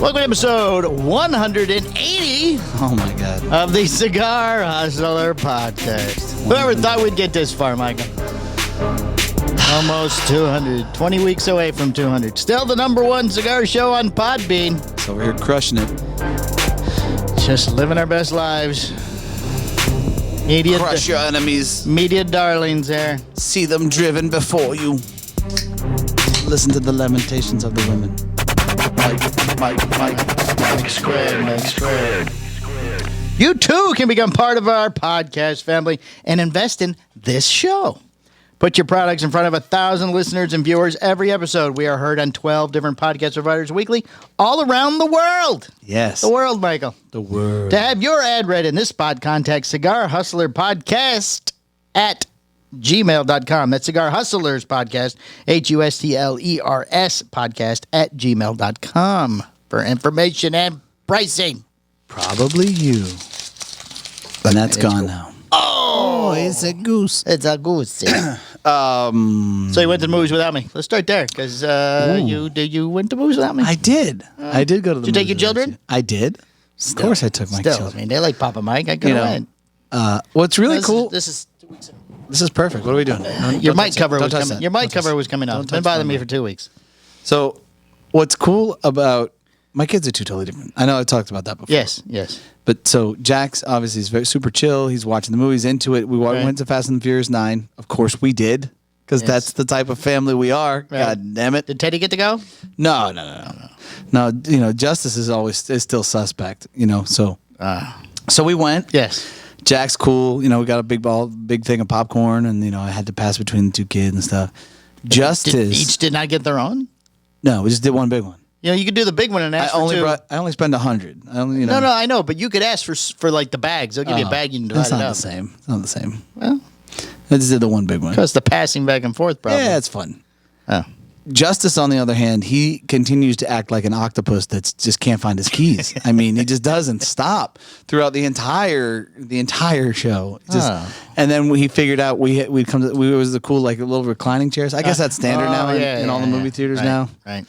Welcome to episode 180 Oh my God. of the Cigar Hustler podcast. Whoever thought we'd get this far, Michael? Almost 200. 20 weeks away from 200. Still the number one cigar show on Podbean. So we're here crushing it. Just living our best lives. Media, Crush your enemies. media darlings there. See them driven before you. Listen to the lamentations of the women. Mike Squared. You too can become part of our podcast family and invest in this show. Put your products in front of 1,000 listeners and viewers every episode. We are heard on 12 different podcast providers weekly all around the world. Yes. The world, Michael. The world. To have your ad read in this spot, contact Cigar Hustler Podcast at gmail.com. That's Cigar Hustlers Podcast, HUSTLERS Podcast at gmail.com for information and pricing. Probably you. And that's gone now. Oh, it's a goose. it's a goose. So you went to the movies without me. Let's start there, because you went to the movies without me? I did. I did go to the Did you take your movies children? I did. Of course I took my Still, children. I mean, they like Papa Mike. I could have went. What's really This cool. is- This is 2 weeks ago. This is perfect. What are we doing? Your mic cover was coming. coming. Your mic cover was coming off. It's been bothering me for 2 weeks. So, what's cool about my kids are two totally different. I know I talked about that before. Yes. But so Jax obviously is very super chill. He's watching the movies, into it. We went to Fast and the Furious 9. Of course we did, because that's the type of family we are. Right. God damn it. Did Teddy get to go? No. No, Justice is still suspect. So we went. Yes. Jack's cool. We got a big thing of popcorn, and I had to pass between the two kids and stuff. Justice. Each did not get their own? No, we just did one big one. You could do the big one and ask for two. I only spent 100. No, I know, but you could ask for like the bags. They'll give you a bag, you can divide It's it not up. the same. It's not the same. Well, I just did the one big one. because the passing back and forth problem. Yeah, it's fun. Oh. Justice, on the other hand, he continues to act like an octopus that just can't find his keys. I mean, he just doesn't stop throughout the entire show. And then he figured out we was the cool like little reclining chairs. I guess that's standard now in all the movie theaters now. Right.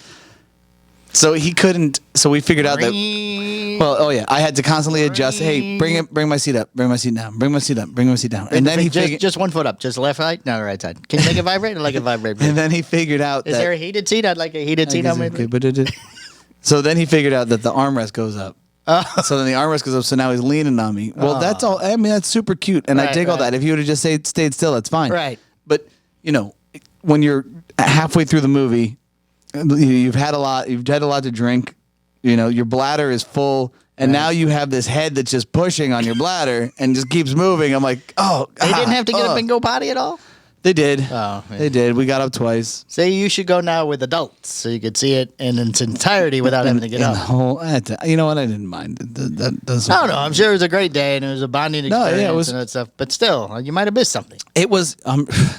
So he couldn't. So we figured out that. Well, I had to constantly adjust. Hey, bring my seat up. Bring my seat down. Bring my seat up. Bring my seat down. And then he just 1 foot up, just left side, no, right side. Can you make it vibrate? I like it vibrate. And then he figured out Is there a heated seat? I'd like a heated seat on my. So then he figured out that the armrest goes up. So then the armrest goes up. So now he's leaning on me. Well, that's all. I mean, that's super cute, and I dig all that. If you would have just stayed still, that's fine. Right. But when you're halfway through the movie, you've had a lot to drink. Your bladder is full, and now you have this head that's just pushing on your bladder and just keeps moving. I'm like, They didn't have to get up and go potty at all? They did. Oh, yeah. They did. We got up twice. Say you should go now with adults so you could see it in its entirety without having to get up. You know what? I didn't mind. That doesn't. I don't know. I'm sure it was a great day and it was a bonding experience it was, and that stuff. But still, you might have missed something. It was.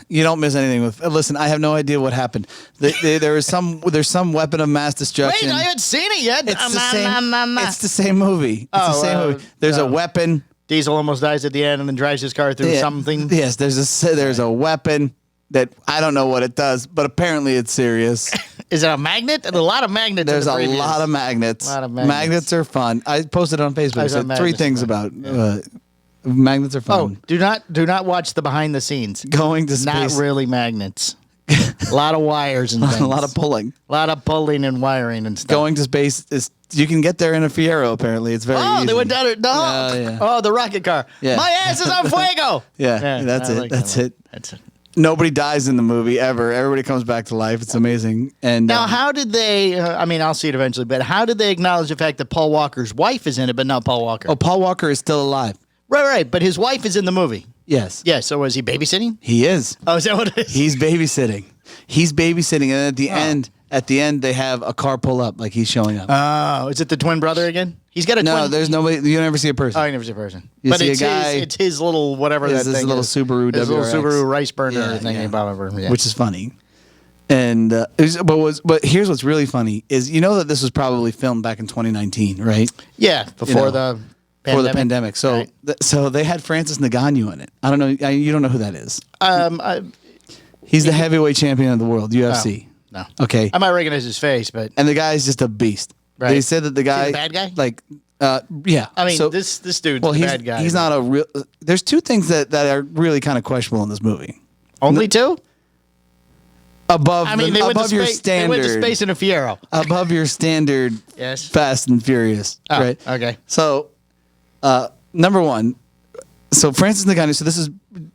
You don't miss anything with. Listen, I have no idea what happened. There's some weapon of mass destruction. Wait, I haven't seen it yet. It's the same. It's the same movie. It's the same movie. There's a weapon. Diesel almost dies at the end and then drives his car through something. Yes, there's a weapon that I don't know what it does, but apparently it's serious. Is it a magnet? And a lot of magnets. There's a lot of magnets. Magnets are fun. I posted on Facebook. I said 3 things about magnets are fun. Oh, do not watch the behind the scenes. Going to space. Not really magnets. A lot of wires and things. A lot of pulling. A lot of pulling and wiring and stuff. Going to space is. You can get there in a Fiero, apparently. It's very easy. They went down there. No. Yeah. Oh, the rocket car. Yeah. My ass is on fuego. Yeah, that's it. That's it. That's it. Nobody dies in the movie ever. Everybody comes back to life. It's amazing. And now, how did they? I'll see it eventually. But how did they acknowledge the fact that Paul Walker's wife is in it, but not Paul Walker? Oh, Paul Walker is still alive. Right. But his wife is in the movie. Yes. Yeah. So was he babysitting? He is. Oh, is that what it is? He's babysitting. And at the end, they have a car pull up, like he's showing up. Oh, is it the twin brother again? He's got a twin. No, there's nobody. You never see a person. Oh, you never see a person. You see a guy. It's his little whatever that thing is. His little Subaru His little WRX. Subaru rice burner thing. Yeah. Which is funny. And but here's what's really funny is that this was probably filmed back in 2019, right? Yeah, before the pandemic. So right. So they had Francis Ngannou in it. I don't know. You don't know who that is. He's the he- heavyweight champion of the world, UFC. No. Okay. I might recognize his face, but And the guy's just a beast. Right. They said that the guy, the bad guy? like, yeah. I mean, So- this dude's well, the he's bad guy. he's not a real. There's two things that are really kind of questionable in this movie. Only two? Above, I mean, they went above to your space. standard, They went to space in a Fiero. above your standard, Yes. Fast and Furious, Oh, right? okay. So, number one, so Francis Ngannou. So this is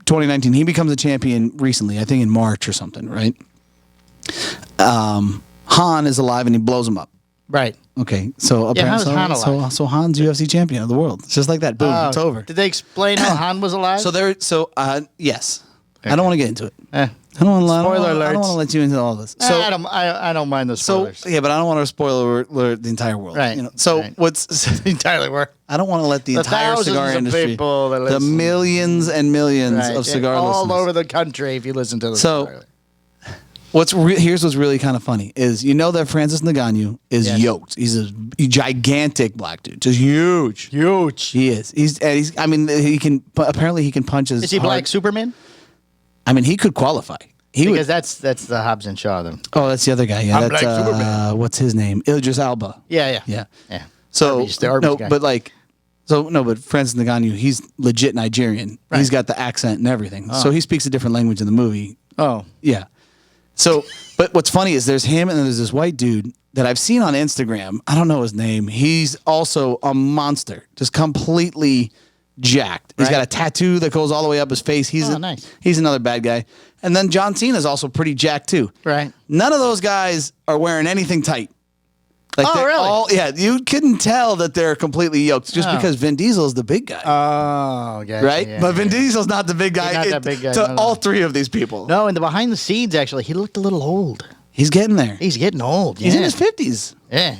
2019. He becomes a champion recently, I think in March or something, right? Han is alive and he blows him up. Right. Okay, so Yeah, how is apparently, Han alive? so Han's UFC champion of the world. It's just like that. Boom, Oh, it's over. Did they explain how Han was alive? Yes. I don't want to get into it. Eh. I don't want Spoiler to. I don't alerts. want to let you into all this. So I don't mind the So spoilers. yeah, but I don't want to spoil alert the entire world. Right. You know? So Right. what's entirely were. I don't want to let the entire thousands cigar of industry, people that the listen. millions and millions Right. of cigar all listeners. over the country if you listen to this. So- Here's what's really kind of funny is that Francis Ngannou is Yes. yoked. He's a gigantic black dude, just huge. huge. He is. He's. I mean, he can. Apparently, he can punch as Is he hard. Black Superman? I mean, he could qualify. He Because would. that's the Hobbs and Shaw then. Oh, that's the other guy. Yeah, I'm that's Black Superman. what's his name? Idris Elba. Yeah. Yeah. So Arby's, the Arby's no, guy. but like, but Francis Ngannou, he's legit Nigerian. Right. He's got the accent and everything. So he speaks a different language in the movie. Oh. Yeah. So, but what's funny is there's him and then there's this white dude that I've seen on Instagram. I don't know his name. He's also a monster, just completely jacked. He's Right. got a tattoo that goes all the way up his face. Nice. He's another bad guy. And then John Cena's also pretty jacked too. Right. None of those guys are wearing anything tight. Like Oh, they're really? all, yeah, you couldn't tell that they're completely yoked just Oh. because Vin Diesel is the big guy. Oh, gotcha. right? Yeah, But Vin yeah. Diesel's not the big guy. He's not that big guy, To no. all three of these people. No, in the behind the scenes, actually, he looked a little old. He's getting there. He's getting old. Yeah. He's in his 50s. Yeah.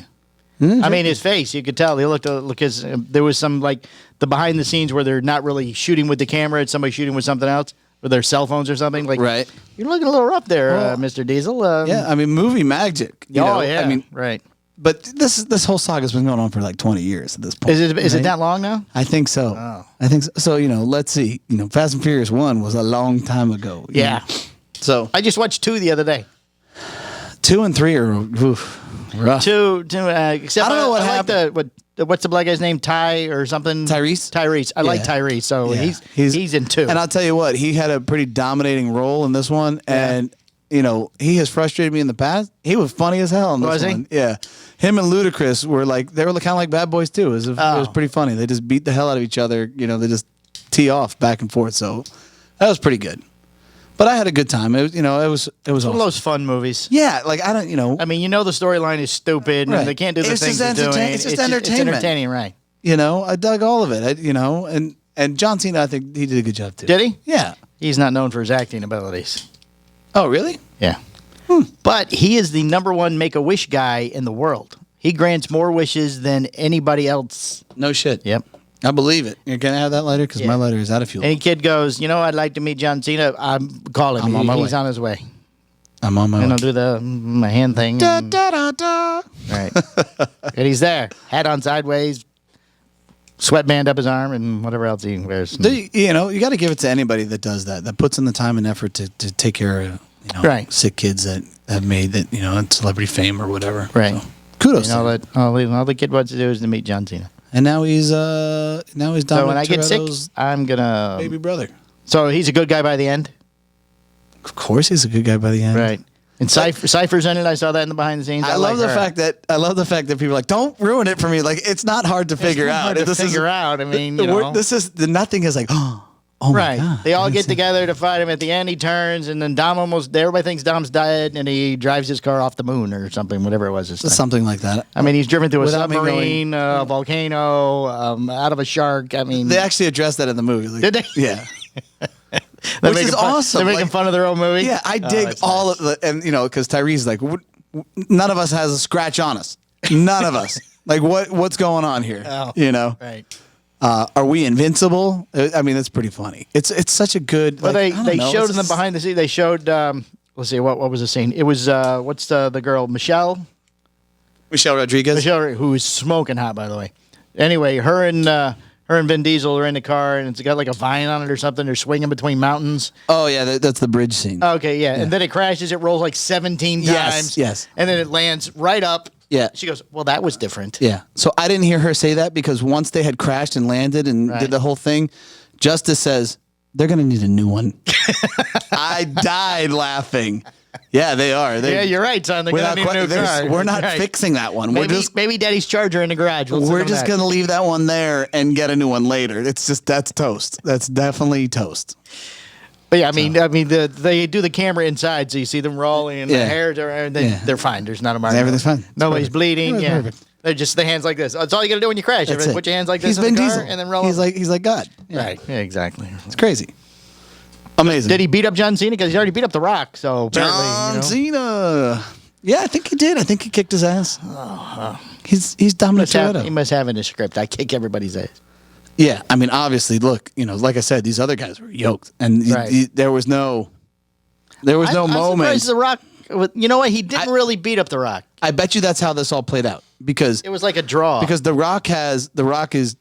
I mean, his face, you could tell. He looked because there was some like the behind the scenes where they're not really shooting with the camera. It's somebody shooting with something else, with their cell phones or something. Like, Right. You're looking a little rough there, Well, Mr. Diesel. Yeah, I mean, movie magic. You Oh, know? yeah. I mean, right. but this whole saga's been going on for like 20 years at this point. Is it right? that long now? I think so. Oh. I think so. So, let's see. Fast and Furious 1 was a long time ago. you Yeah. know? So, I just watched 2 the other day. 2 and 3 are rough. Two. Except I don't know what like happened. what's the black guy's name? Ty or something? Tyrese? Tyrese. I like Yeah. Tyrese. So Yeah. he's in 2. And I'll tell you what, he had a pretty dominating role in this one. Yeah. And, he has frustrated me in the past. He was funny as hell in this Was he? one. Yeah. Him and Ludacris were they were kind of like bad boys too. It was Oh. pretty funny. They just beat the hell out of each other. They just tee off back and forth. So that was pretty good. But I had a good time. It was, it was One awesome. of those fun movies. Yeah, like I don't, I mean, the storyline is stupid, Right. and they can't do the It's things just they're doing. it's just It's entertainment. entertaining, right? I dug all of it. And John Cena, I think he did a good job too. Did he? Yeah. He's not known for his acting abilities. Oh, really? Yeah. But he is the #1 Make-A-Wish guy in the world. He grants more wishes than anybody else. No shit. Yep. I believe it. You're gonna have that lighter because Yeah. my lighter is out of fuel. Any kid goes, I'd like to meet John Cena. I'm calling. I'm on my He's way. on his way. I'm on my And way. I'll do my hand thing. Da, and- da, da, da. Right. And he's there. Hat on sideways, sweatband up his arm, and whatever else he wears. You got to give it to anybody that does that puts in the time and effort to take care of Right. sick kids that have made that celebrity fame or whatever. Right. So, kudos. to him. all the kid wants to do is to meet John Cena. And now he's Dominic So when I get sick, Toretto's I'm gonna. baby brother. So he's a good guy by the end, Of course, he's a good guy by the end. right? And Cypher's in it. I saw that in the behind the scenes. I love like the her. fact that people are like, don't ruin it for me. Like it's not hard to figure It's not out. hard to This is- figure out. I mean, the word- this is the nothing is like oh my right. God. They all get It's- together to fight him. At the end, he turns, and then everybody thinks Dom's dead, and he drives his car off the moon or something, whatever it was. This thing. something like that. I mean, he's driven through a Without me submarine, a volcano, out of a shark. I mean, They actually addressed that in the movie. Like, Did they? Yeah. they're which making is fun- awesome. They're making Like- fun of their own movie. Yeah, I Oh, dig that's all nice. of the, and because Tyrese's like, none of us has a scratch on us. None of us. Like, what's going on here? Oh. Right. Are we invincible? I mean, that's pretty funny. It's such a good. Well, like, I don't they know, showed it's in the just- behind the scenes. They showed. Let's see, what was the scene? It was what's the girl Michelle, Michelle Rodriguez. who is smoking hot, by the way. Anyway, her and Vin Diesel are in the car, and it's got like a vine on it or something. They're swinging between mountains. Oh yeah, that's the bridge scene. Okay, yeah. And then it crashes. It rolls like 17 Yes, times. yes. And then it lands right up Yeah. She goes, well, that was different. Yeah. So I didn't hear her say that because once they had crashed and landed and did the whole thing, Justice says, they're going to need a new one. I died laughing. Yeah, they are. Yeah, you're right, son. They're going to need a new car. We're not fixing that one. Maybe Daddy's Charger in the garage. We're just going to leave that one there and get a new one later. It's just, that's toast. That's definitely toast. But yeah, I mean, they do the camera inside, so you see them rolling and the hairs are, they're fine. There's not a mark. Everything's fine. Nobody's bleeding. Yeah. Perfect. They're just the hands like this. That's all you got to do when you crash. Put your hands like this in the car and then roll. He's like God. Yeah. Right. Yeah, exactly. It's crazy. Amazing. Did he beat up John Cena? Because he already beat up The Rock. So John Cena. Yeah, I think he did. I think he kicked his ass. He's Dominic Toretto. He must have in his script, I kick everybody's ass. Yeah, I mean, obviously, look, like I said, these other guys were yoked, and there was no moment. I'm surprised The Rock. You know what? He didn't really beat up The Rock. I bet you that's how this all played out because it was like a draw. Because The Rock is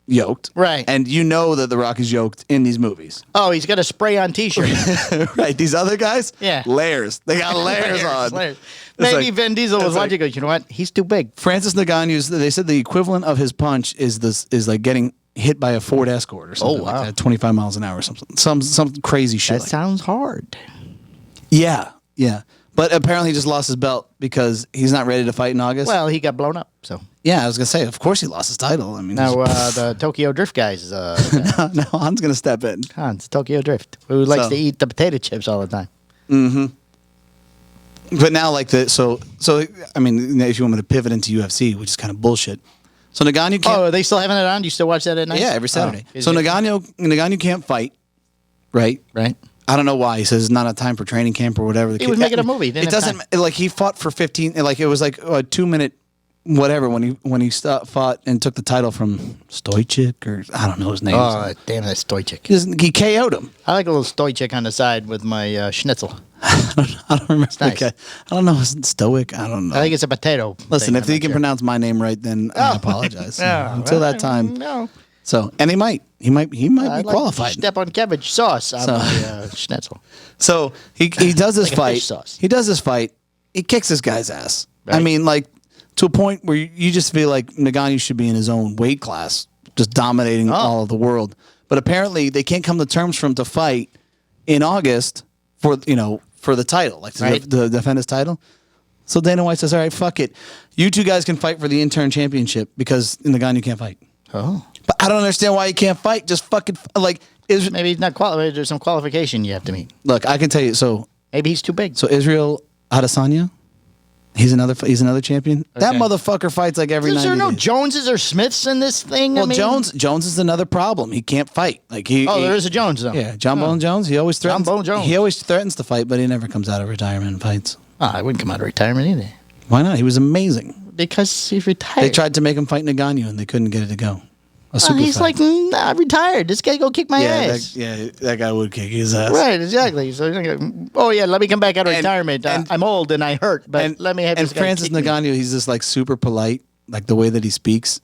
yoked, right? And you know that The Rock is yoked in these movies. Oh, he's got a spray-on T-shirt. Right. These other guys, yeah, layers. They got layers on. Layers. Maybe Vin Diesel was watching. Goes, you know what? He's too big. Francis Ngannou's. They said the equivalent of his punch is like getting hit by a Ford Escort or something like that, 25 miles an hour or something. Some crazy shit. That sounds hard. Yeah. But apparently he just lost his belt because he's not ready to fight in August. Well, he got blown up, so. Yeah, I was going to say, of course he lost his title. I mean, now, the Tokyo Drift guys. No, Han's going to step in. Hans, Tokyo Drift, who likes to eat the potato chips all the time. Mm-hmm. But now, so I mean, if you want me to pivot into UFC, which is kind of bullshit. So Ngannou can't. Oh, are they still having it on? Do you still watch that at night? Yeah, every Saturday. So Ngannou can't fight, right? Right. I don't know why. He says it's not a time for training camp or whatever. He was making a movie. It doesn't like he fought for 15. Like it was like a 2-minute whatever when he fought and took the title from Stoichik or I don't know his name. Oh damn, that Stoichik. He KO'd him. I like a little Stoichik on the side with my schnitzel. I don't remember. It's nice. I don't know. Is it Stoic? I don't know. I think it's a potato. Listen, if he can pronounce my name right, then I apologize. Until that time, no. So, and he might be qualified. Step on cabbage sauce on my schnitzel. So he does this like fight. He does this fight. He kicks this guy's ass. Right. I mean, like to a point where you just feel like Ngannou should be in his own weight class, just dominating all of the world. But apparently, they can't come to terms for him to fight in August for the title, like to defend his title. So Dana White says, "All right, fuck it. You two guys can fight for the interim championship because Ngannou can't fight." Oh. But I don't understand why he can't fight. Just fucking maybe he's not qualified. There's some qualification you have to meet. Look, I can tell you. So maybe he's too big. So Israel Adesanya, he's another champion. Okay. That motherfucker fights like every 90 days. Is there no Joneses or Smiths in this thing? Well, Jones is another problem. He can't fight. Like there is a Jones though. Yeah, John Bone Jones. He always threatens. John Bone Jones. He always threatens to fight, but he never comes out of retirement and fights. I wouldn't come out of retirement either. Why not? He was amazing. Because he's retired. They tried to make him fight Ngannou and they couldn't get it to go. He's like, I'm retired. This guy go kick my ass. That guy would kick his ass. Right, exactly. So, let me come back out of retirement. I'm old and I hurt, but let me have this guy Francis Ngannou, he's just like super polite, like the way that he speaks.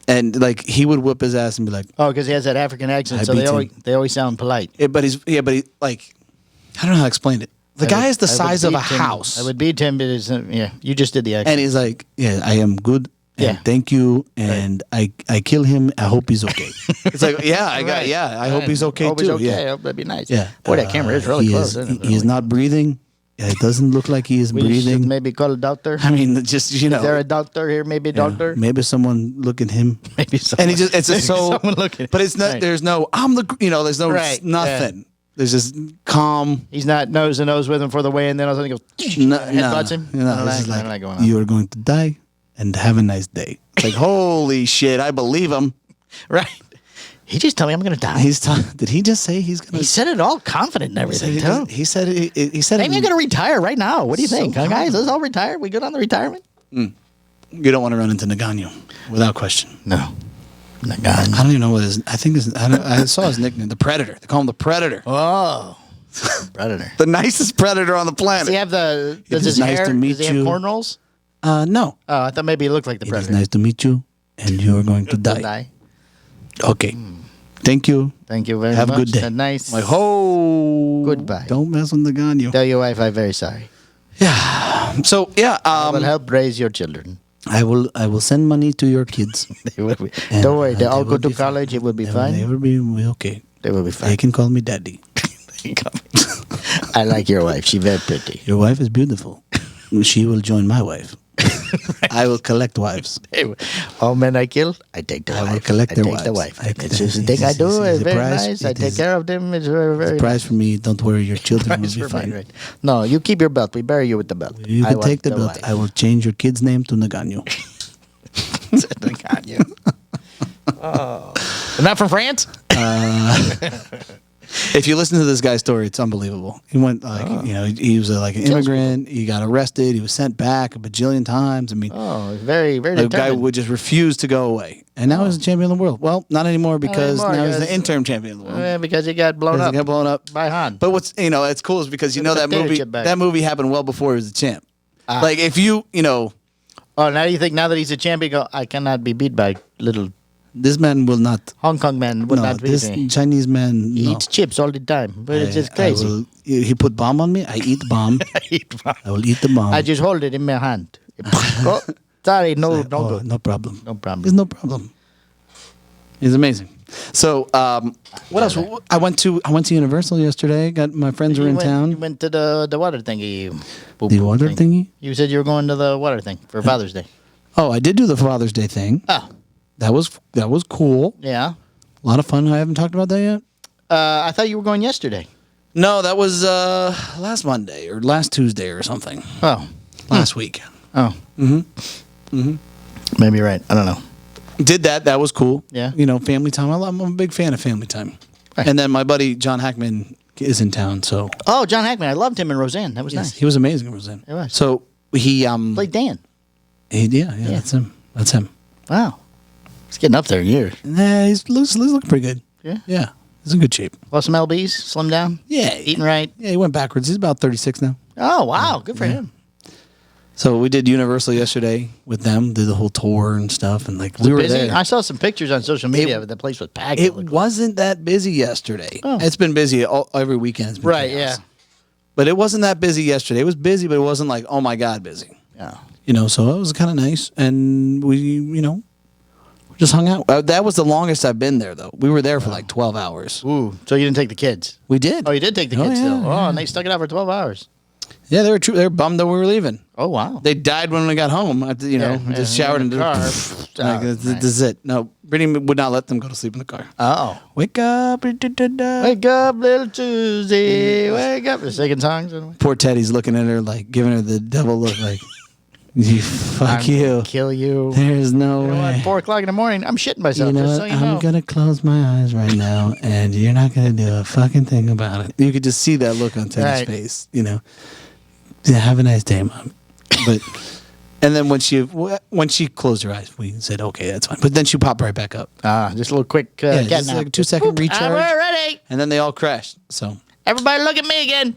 And like he would whip his ass and be like, because he has that African accent, so they always sound polite. But he like, I don't know how to explain it. The guy is the size of a house. I would beat him, but you just did the accent. And he's like, I am good. And thank you, and I kill him. I hope he's okay. It's like, I hope he's okay too. He's okay. Yeah, I hope that'd be nice. Yeah, boy, that camera is really close. He is not breathing. It doesn't look like he is breathing. Maybe call a doctor. I mean, just Is there a doctor here? Maybe a doctor. Maybe someone look at him. Maybe someone. And it's just so. Someone looking. But it's not. Right. There's no. There's no nothing. Yeah. There's just calm. He's not nose to nose with him for the way, and then all of a sudden he goes headbutts him. I don't like going on. You are going to die. And have a nice day. It's like, holy shit, I believe him. Right. He just told me I'm going to die. Did he just say he's going to? He said it all confident and everything, too. He said it. Maybe I'm going to retire right now. What do you think? Guys, let's all retire. We good on the retirement? You don't want to run into Ngannou, without question. No. Ngannou. I don't even know what his. I saw his nickname, the Predator. They call him the Predator. Oh. Predator. The nicest predator on the planet. Does he have does his nice hair, to meet does he have cornrows? No. Oh, I thought maybe he looked like the Predator. It's nice to meet you, and you are going to die. Okay. Thank you. Thank you very much. Have a good day. Nice. Goodbye. Goodbye. Don't mess with Ngannou. Tell your wife I'm very sorry. Yeah. So yeah, I will help raise your children. I will send money to your kids. They will be, don't worry, they all go to college. It will be fine. They will be okay. They will be fine. They can call me daddy. I like your wife. She's very pretty. Your wife is beautiful. She will join my wife. I will collect wives. All men I kill, I take the wife. I will collect their wives. The wife. It's just the thing I do. It's very nice. I take care of them. It's very, very prize for me. Don't worry, your children will be fine. Right. No, you keep your belt. We bury you with the belt. You can take the belt. Wife. I will change your kid's name to Nagano. Nagano. Oh. Not from France? If you listen to this guy's story, it's unbelievable. He went he was like an immigrant. He got arrested. He was sent back a bajillion times. I mean, very, very. The guy would just refuse to go away, and now he's a champion of the world. Well, not anymore because now he's the interim champion of the world. Yeah, because he got blown up. He got blown up by Han. But what's it's cool is because that movie happened well before he was a champ. Like if you. Oh, now you think now that he's a champion, go, I cannot be beat by little. This man will not. Hong Kong man will not beat me. This Chinese man. He eats chips all the time, but it's just crazy. He put bomb on me. I eat the bomb. I will eat the bomb. I just hold it in my hand. Oh, sorry, no good. No problem. No problem. There's no problem. He's amazing. So, what else? I went to Universal yesterday. Got my friends were in town. You went to the water thingy. The water thingy? You said you were going to the water thing for Father's Day. Oh, I did do the Father's Day thing. Oh. That was cool. Yeah. A lot of fun. I haven't talked about that yet. I thought you were going yesterday. No, that was last Monday or last Tuesday or something. Oh. Last week. Oh. Maybe you're right. I don't know. Did that. That was cool. Yeah. Family time. I'm a big fan of family time. Right. And then my buddy John Hackman is in town, so. Oh, John Hackman. I loved him in Roseanne. That was nice. He was amazing in Roseanne. It was. So he played Dan. Yeah, that's him. That's him. Wow. He's getting up there in years. Nah, he's looking pretty good. Yeah? Yeah. He's in good shape. Lost some LBs, slimmed down? Yeah. Eating right? Yeah, he went backwards. He's about 36 now. Oh, wow. Good for him. So we did Universal yesterday with them, did the whole tour and stuff, and we were there. I saw some pictures on social media. The place was packed. It wasn't that busy yesterday. Oh. It's been busy every weekend. It's been right, chaos. Yeah. But it wasn't that busy yesterday. It was busy, but it wasn't like, oh my God, busy. Yeah. So it was kind of nice, and we, just hung out. That was the longest I've been there, though. We were there for like 12 hours. Ooh, so you didn't take the kids? We did. Oh, you did take the kids still? Yeah. Oh, and they stuck it out for 12 hours. Yeah, they were bummed that we were leaving. Oh, wow. They died when we got home. Just showered and this is it. No, Brittany would not let them go to sleep in the car. Oh. Wake up. Wake up, little Tuesday. Wake up. They're singing songs. Poor Teddy's looking at her, like, giving her the devil look, like, fuck you. Kill you. There's no way. At 4 o'clock in the morning, I'm shitting myself. I'm going to close my eyes right now, and you're not going to do a fucking thing about it. You could just see that look on Teddy's face, Yeah, have a nice day, Mom. And then when she closed her eyes, we said, okay, that's fine. But then she popped right back up. Just a little quick just like a 2-second recharge. We're ready. And then they all crashed. So everybody look at me again.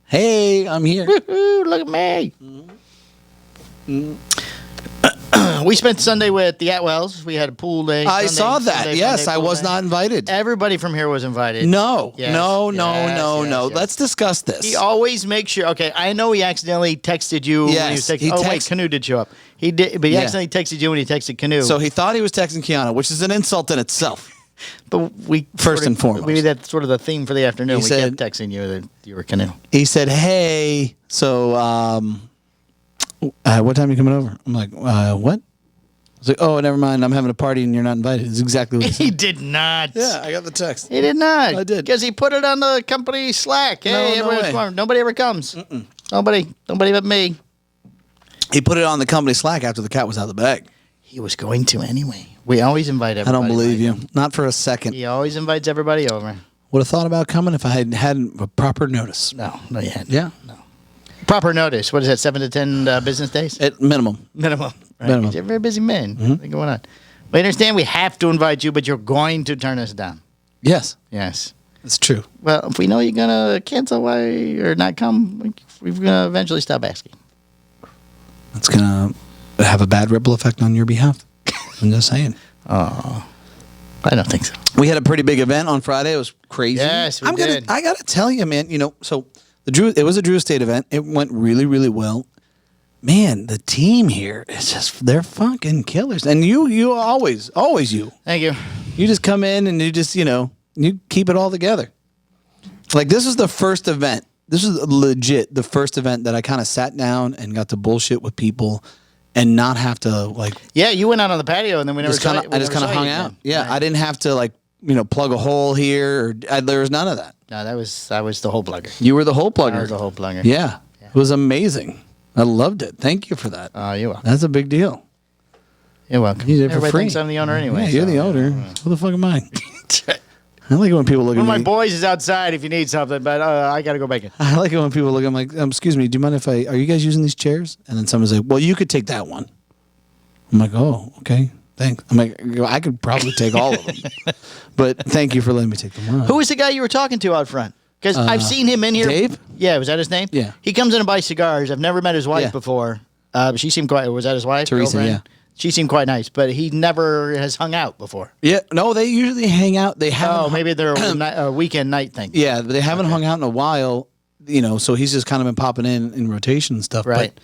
Hey, I'm here. Woo-hoo, look at me. We spent Sunday with the Atwells. We had a pool day. I saw that. Yes, I was not invited. Everybody from here was invited. No. Yes, No. yes. Let's discuss this. He always makes sure. Okay, I know he accidentally texted you when he was texting. Wait, Canoe did show up. He did, but he accidentally texted you when he texted Canoe. So he thought he was texting Kiana, which is an insult in itself. But we first and foremost, that's sort of the theme for the afternoon. We kept texting you that you were Canoe. He said, "Hey, so what time are you coming over?" I'm like, "What?" I was like, "Oh, never mind. I'm having a party and you're not invited." It's exactly what he said. He did not. Yeah, I got the text. He did not. I did because he put it on the company Slack. Hey, nobody ever comes. Nobody but me. He put it on the company Slack after the cat was out of the bag. He was going to anyway. We always invite everybody. I don't believe you. Not for a second. He always invites everybody over. Would have thought about coming if I had had a proper notice. No, you hadn't. Yeah. No. Proper notice. What is that, 7 to 10 business days? At minimum. Minimum. Right? Minimum. You're a very busy man. What's going on? We understand we have to invite you, but you're going to turn us down. Yes. Yes. It's true. Well, if we know you're going to cancel or not come, we're going to eventually stop asking. It's going to have a bad ripple effect on your behalf. I'm just saying. Oh, I don't think so. We had a pretty big event on Friday. It was crazy. Yes, we did. I got to tell you, man, so It was a Drew Estate event. It went really, really well. Man, the team here is they're fucking killers. And you always you. Thank you. You just come in and you just, you keep it all together. Like, this is the first event. This is legit the first event that I kind of sat down and got to bullshit with people and not have to, like... Yeah, you went out on the patio and then we never saw you. I just kind of hung out. Yeah, right. I didn't have to, like, plug a hole here. There was none of that. No, that was the hole plugger. You were the hole plugger. I was the hole plugger. Yeah. It was amazing. I loved it. Thank you for that. Oh, you're welcome. That's a big deal. You're welcome. You did it for Everybody free. thinks I'm the owner anyway. Yeah, you're the owner. Who the fuck am I? I like it when people look at me. One of my boys is outside if you need something, but I got to go back in. I like it when people look at me like, excuse me, do you mind if are you guys using these chairs? And then someone's like, well, you could take that one. I'm like, oh, okay, thanks. I'm like, I could probably take all of them. But thank you for letting me take them on. Who was the guy you were talking to out front? Because I've seen him in here. Dave? Yeah, was that his name? Yeah. He comes in and buys cigars. I've never met his wife before. She seemed quite, was that his wife? Teresa, girlfriend? yeah. She seemed quite nice, but he never has hung out before. Yeah, no, they usually hang out. They haven't. Oh, maybe they're a weekend night thing. Yeah, but they haven't hung out in a while, so he's just kind of been popping in rotation and stuff. Right. But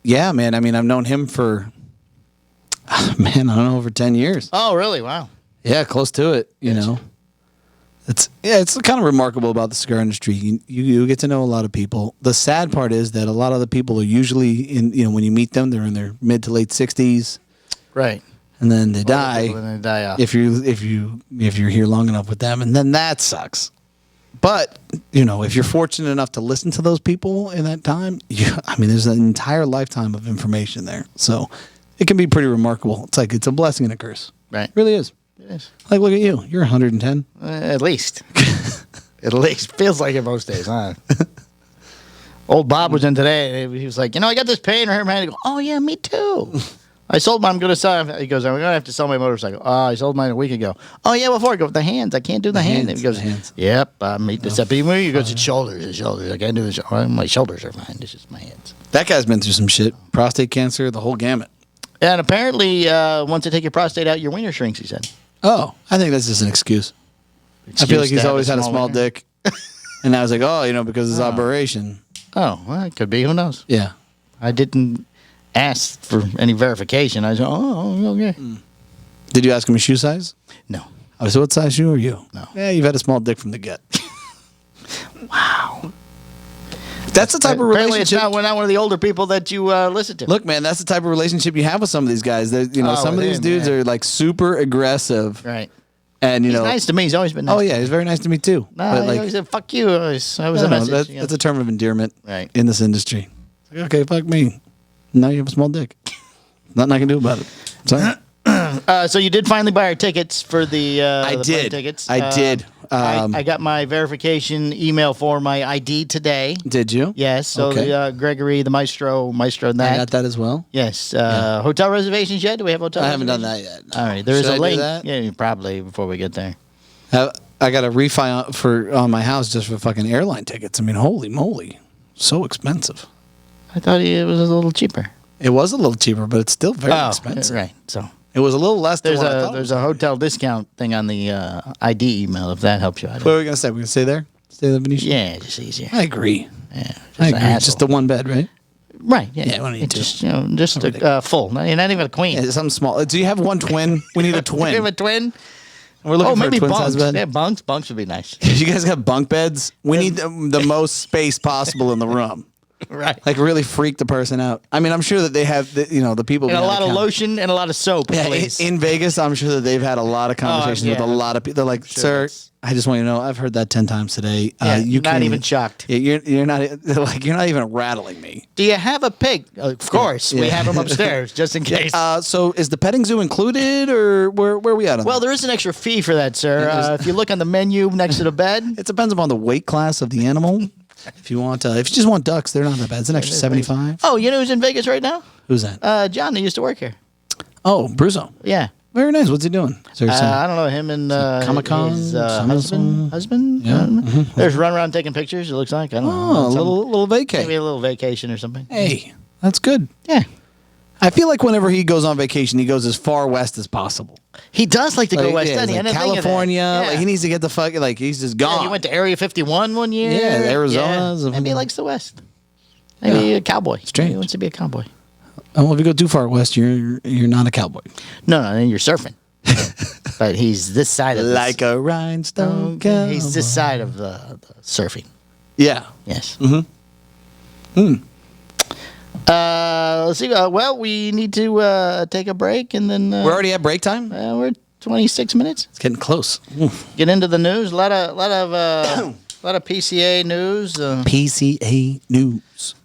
yeah, man, I mean, I've known him for, I don't know, over 10 years. Oh, really? Wow. Yeah, close to it, you know. It's kind of remarkable about the cigar industry. You get to know a lot of people. The sad part is that a lot of the people are usually when you meet them, they're in their mid to late 60s. Right. And then they die. And then they die off. If you're here long enough with them, and then that sucks. But if you're fortunate enough to listen to those people in that time, there's an entire lifetime of information there. So it can be pretty remarkable. It's a blessing and a curse. Right. It really is. It is. Like, look at you. You're 110. At least. At least. Feels like it most days, huh? Old Bob was in today, and he was like, I got this pain. Or man, I go, oh, yeah, me too. I sold mine. I'm going to sell. He goes, I'm going to have to sell my motorcycle. Oh, I sold mine a week ago. Oh, yeah, before I go with the hands. I can't do the hands. And he goes, yep. He goes, it's shoulders. It's shoulders. I can't do the shoulders. My shoulders are fine. It's just my hands. That guy's been through some shit. Prostate cancer, the whole gamut. And apparently, once they take your prostate out, your wiener shrinks, he said. Oh, I think that's just an excuse. I feel like he's always had a small dick. And I was like, because of his operation. Oh, well, it could be. Who knows? Yeah. I didn't ask for any verification. I said, oh, okay. Did you ask him his shoe size? No. Oh, so what size shoe are you? No. Yeah, you've had a small dick from the get. Wow. That's the type of relationship. Apparently, it's not one of the older people that you listen to. Look, man, that's the type of relationship you have with some of these guys. Some of these dudes are like super aggressive. Right. And he's nice to me. He's always been nice. Oh, yeah, he's very nice to me, too. No, he always said, fuck you. That was a message. That's a term of endearment right. in this industry. Like, okay, fuck me. Now you have a small dick. Nothing I can do about it. Sorry. So you did finally buy our tickets for the plane tickets. I did. I got my verification email for my ID today. Did you? Yes. So Gregory, the maestro, that. I got that as well. Yes. Hotel reservations yet? Do we have hotel reservations? I haven't done that yet. No. All right. There is a link. Do that? Yeah, probably before we get there. I got a refi on my house just for fucking airline tickets. I mean, holy moly. So expensive. I thought it was a little cheaper. It was a little cheaper, but it's still very expensive. Right. So it was a little less than what I thought. There's a hotel discount thing on the ID email if that helps you out. What are we going to say? We're going to stay there? Stay at the Venetian? Yeah, just easier. I agree. Yeah, I agree. Just the one bed, right? Right. Yeah. Yeah, we don't need two. Just full. You're not even a queen. Yeah, something small. Do you have one twin? We need a twin. Do you have a twin? We're looking for maybe a twin bunks. size bed. Yeah, bunks. Bunks would be nice. You guys got bunk beds? We need the most space possible in the room. Right. Like really freak the person out. I mean, I'm sure that they have, the people. And a lot of lotion and a lot of soap, please. In Vegas, I'm sure that they've had a lot of conversations with a lot of people. They're like, sir, I just want you to know, I've heard that 10 times today. You're not even shocked. You're not like, you're not even rattling me. Do you have a pig? Of course. We have them upstairs just in case. So is the petting zoo included or where are we at on Well, there is an extra fee for that, sir. If you look on the menu next to the bed. It depends upon the weight class of the animal. If you just want ducks, they're not that bad. It's an extra $75. Oh, you know who's in Vegas right now? Who's that? John, that used to work here. Oh, Bruzo. Yeah. Very nice. What's he doing? I don't know. Him and Comic-Con, his husband. Yeah. There's run around taking pictures. It looks like I don't know. A little vacay. Maybe a little vacation or something. Hey, that's good. Yeah. I feel like whenever he goes on vacation, he goes as far west as possible. He does like to go west, doesn't he? Like California. Yeah. Like he needs to get the fuck. Like he's just gone. Yeah, he went to Area 51 one year. Yeah, Arizona. Yeah. Maybe he likes the west. Maybe a cowboy. Strange. Maybe he wants to be a cowboy. Well, if you go too far west, you're not a cowboy. No, then you're surfing. But he's this side of like a rhinestone cowboy. He's this side of the surfing. Yeah. Yes. Mm-hmm. Let's see. Well, we need to take a break, and then We're already at break time. we're 26 minutes. It's getting close. Get into the news. A lot of PCA news. PCA news.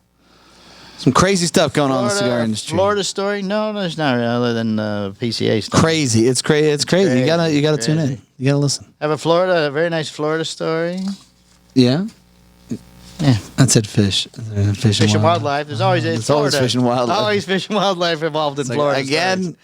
Some crazy stuff going on in the cigar industry. Florida story? No, there's not other than PCA stuff. Crazy. It's crazy. It's crazy. You gotta tune in. You gotta listen. I have a very nice Florida story. Yeah. Yeah. I said fish. Fish and wildlife. There's always always fish and wildlife. Always fish and wildlife involved in Florida. Again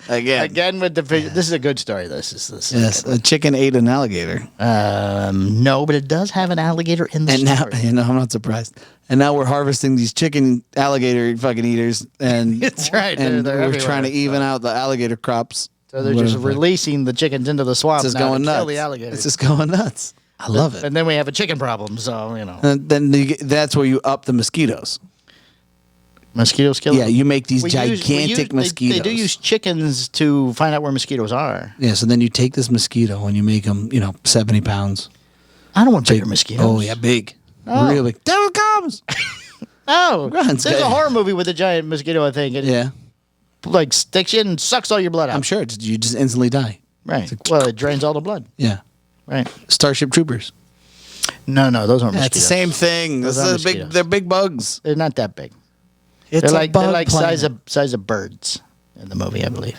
with the fish. This is a good story. This is yes. A chicken ate an alligator. No, but it does have an alligator in the story. Now, I'm not surprised. And now we're harvesting these chicken alligator fucking eaters, and that's right. And they're we're trying to even out the alligator crops. So they're just releasing the chickens into the swamp. It's just going nuts. Kill the alligators. It's just going nuts. I love it. And then we have a chicken problem. So And then that's where you up the mosquitoes. Mosquitoes kill them? Yeah, you make these gigantic mosquitoes. They do use chickens to find out where mosquitoes are. Yeah, so then you take this mosquito and you make them, 70 pounds. I don't want bigger mosquitoes. Oh, yeah, big. Oh. Real big. There it comes. Oh, Runs, there's a horror movie with a giant mosquito, I think. It like sticks you in and sucks all your blood out. I'm sure. You just instantly die. Right. Well, it drains all the blood. Yeah. Right. Starship Troopers. No, those aren't mosquitoes. That's the same thing. They're big bugs. They're not that big. They're like size of birds in the movie, I believe.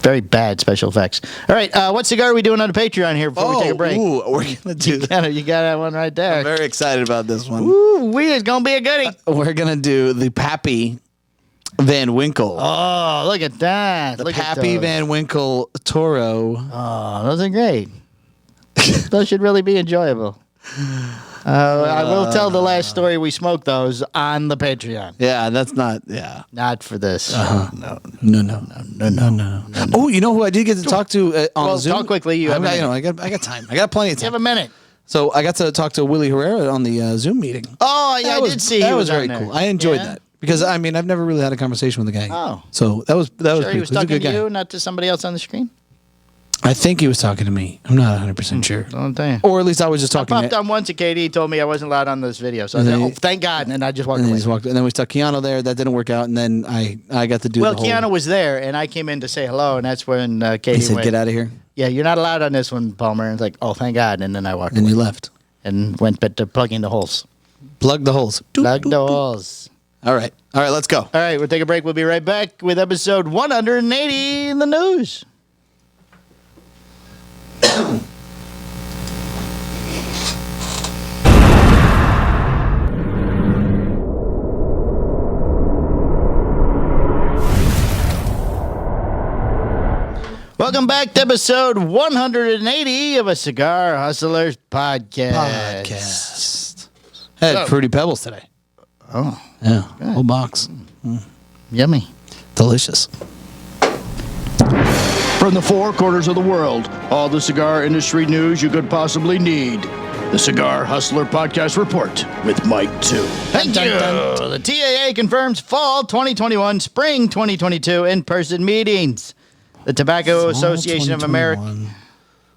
Very bad special effects. All right, what cigar are we doing on the Patreon here before we take a break? Ooh, we're gonna do. You got that one right there. I'm very excited about this one. Ooh, it's gonna be a goodie. We're gonna do the Pappy Van Winkle. Oh, look at that! The Pappy Van Winkle Toro. Oh, those are great. Those should really be enjoyable. I will tell the last story we smoked those on the Patreon. Yeah, that's not. Yeah, not for this. No. Oh, you know who I did get to talk to on Zoom? Talk quickly. I got time. I got plenty of time. You have a minute. So I got to talk to Willie Herrera on the Zoom meeting. Oh, yeah, I did see. That was very cool. I enjoyed that because I've never really had a conversation with the guy. Oh, so that was pretty he was talking to you, not to somebody else on the screen. I think he was talking to me. I'm not 100% sure. Don't think. Or at least I was just talking. I popped on once, and Katie told me I wasn't allowed on this video. So I said, "Oh, thank God!" And I just walked away. And then we stuck Keanu there. That didn't work out. And then I got to do. Well, Keanu was there, and I came in to say hello, and that's when Katie said, went, "Get out of here." Yeah, you're not allowed on this one, Palmer. And it's like, "Oh, thank God!" And then I walked. And away. you left. And went to plugging the holes. Plug the holes. Plug the holes. All right. Let's go. All right, we'll take a break. We'll be right back with episode 180 in the news. Welcome back to episode 180 of a Cigar Hustlers podcast. Had Fruity Pebbles today. Oh. Yeah. Whole box. Yummy. Delicious. From the four corners of the world, all the cigar industry news you could possibly need. The Cigar Hustler Podcast Report with Mike 2. Thank you. The TAA confirms fall 2021, spring 2022 in-person meetings. The Tobacco Association of America.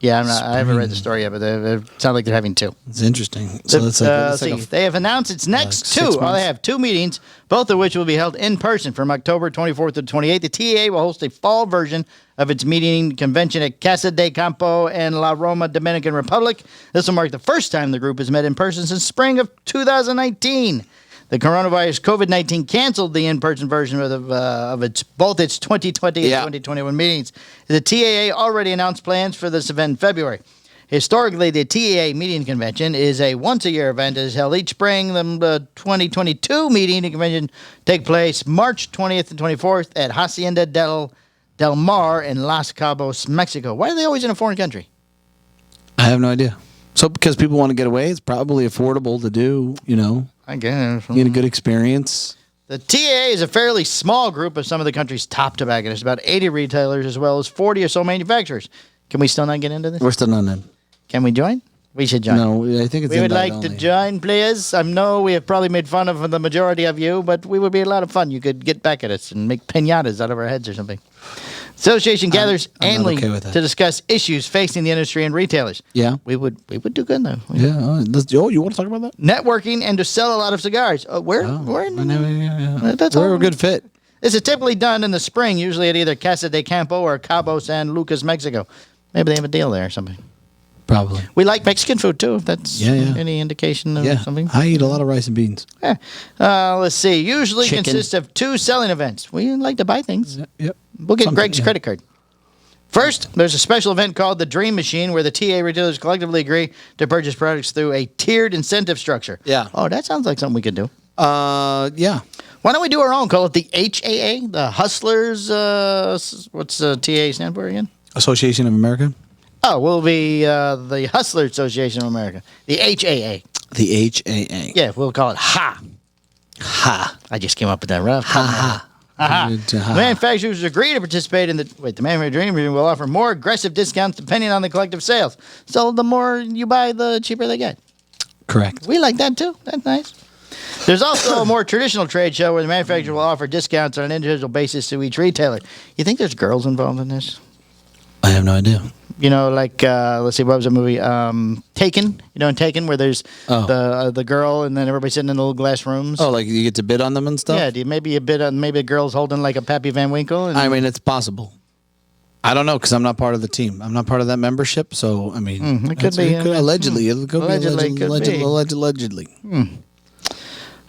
Yeah, I haven't read the story yet, but they sound like they're having two. It's interesting. So they have announced its next two. They have two meetings, both of which will be held in person from October 24th to 28th. The TAA will host a fall version of its meeting convention at Casa de Campo in La Roma, Dominican Republic. This will mark the first time the group has met in person since spring of 2019. The coronavirus COVID-19 canceled the in-person version of both its 2020 and 2021 meetings. The TAA already announced plans for this event in February. Historically, the TAA meeting convention is a once-a-year event that is held each spring. The 2022 meeting and convention take place March 20th and 24th at Hacienda del Mar in Los Cabos, Mexico. Why are they always in a foreign country? I have no idea. So because people want to get away, it's probably affordable to do, I guess. Get a good experience. The TA is a fairly small group of some of the country's top tobacconists, about 80 retailers as well as 40 or so manufacturers. Can we still not get into this? We're still not in. Can we join? We should join. No, I think it's We would invite like to only. join, please. I know we have probably made fun of the majority of you, but we would be a lot of fun. You could get back at us and make pinatas out of our heads or something. Association gathers I'm not annually okay with that. to discuss issues facing the industry and retailers. Yeah. We would do good though. Yeah. You want to talk about that? Networking and to sell a lot of cigars. We're that's We're all. a good fit. This is typically done in the spring, usually at either Casa de Campo or Cabo San Lucas, Mexico. Maybe they have a deal there or something. Probably. We like Mexican food too, if that's any indication of something. I eat a lot of rice and beans. Yeah. Let's see. Usually Chicken. consists of 2 selling events. We like to buy things. Yep. We'll get Something, Greg's yeah. credit card. First, there's a special event called the Dream Machine where the TA retailers collectively agree to purchase products through a tiered incentive structure. Yeah. Oh, that sounds like something we could do. Yeah. Why don't we do our own? Call it the HAA, the Hustlers. What's TA stand for again? Association of America. Oh, we'll be the Hustler Association of America, the HAA. The HAA. Yeah, we'll call it HA. Ha. I just came up with that rough. Ha. The manufacturers agree to participate in the manufacturing will offer more aggressive discounts depending on the collective sales. So the more you buy, the cheaper they get. Correct. We like that too. That's nice. There's also a more traditional trade show where the manufacturer will offer discounts on an individual basis to each retailer. You think there's girls involved in this? I have no idea. You know, like let's see, what was the movie? Taken. You know, in Taken, where there's the girl and then everybody sitting in the little glass rooms. Oh, like you get to bid on them and stuff? Yeah, maybe a girl's holding like a Pappy Van Winkle. And I mean, it's possible. I don't know because I'm not part of the team. I'm not part of that membership. So, I mean, it could be. Allegedly. It could Allegedly, be could be. allegedly.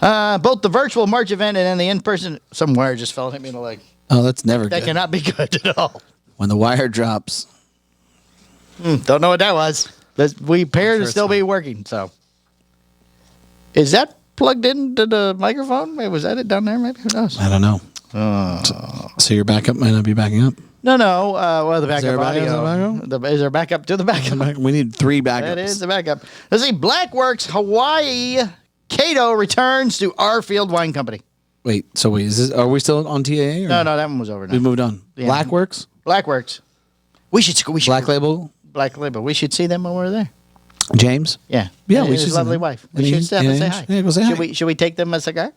Both the virtual March event and then the in-person. Some wire just fell and hit me in the leg. Oh, that's never That good. cannot be good at all. When the wire drops. Don't know what that was. But we appear to still be working. So, is that plugged into the microphone? Wait, was that it down there? Maybe who knows? I don't know. So your backup might not be backing up? No. Well, the backup there a backup audio. to the backup? Is there backup to the backup? We need 3 backups. That is the backup. Let's see. Blackworks Hawaii Cato returns to our Field Wine Company. Wait, are we still on TAA? Or No, that one was over now. We moved on. Yeah. Blackworks? Blackworks. We should Black Label? Black Label. We should see them when we're there. James? Yeah. Yeah, And we his should see lovely them. wife. And We should he- stop and yeah, say yeah, hi. yeah, go say hi. Should we take them a cigar?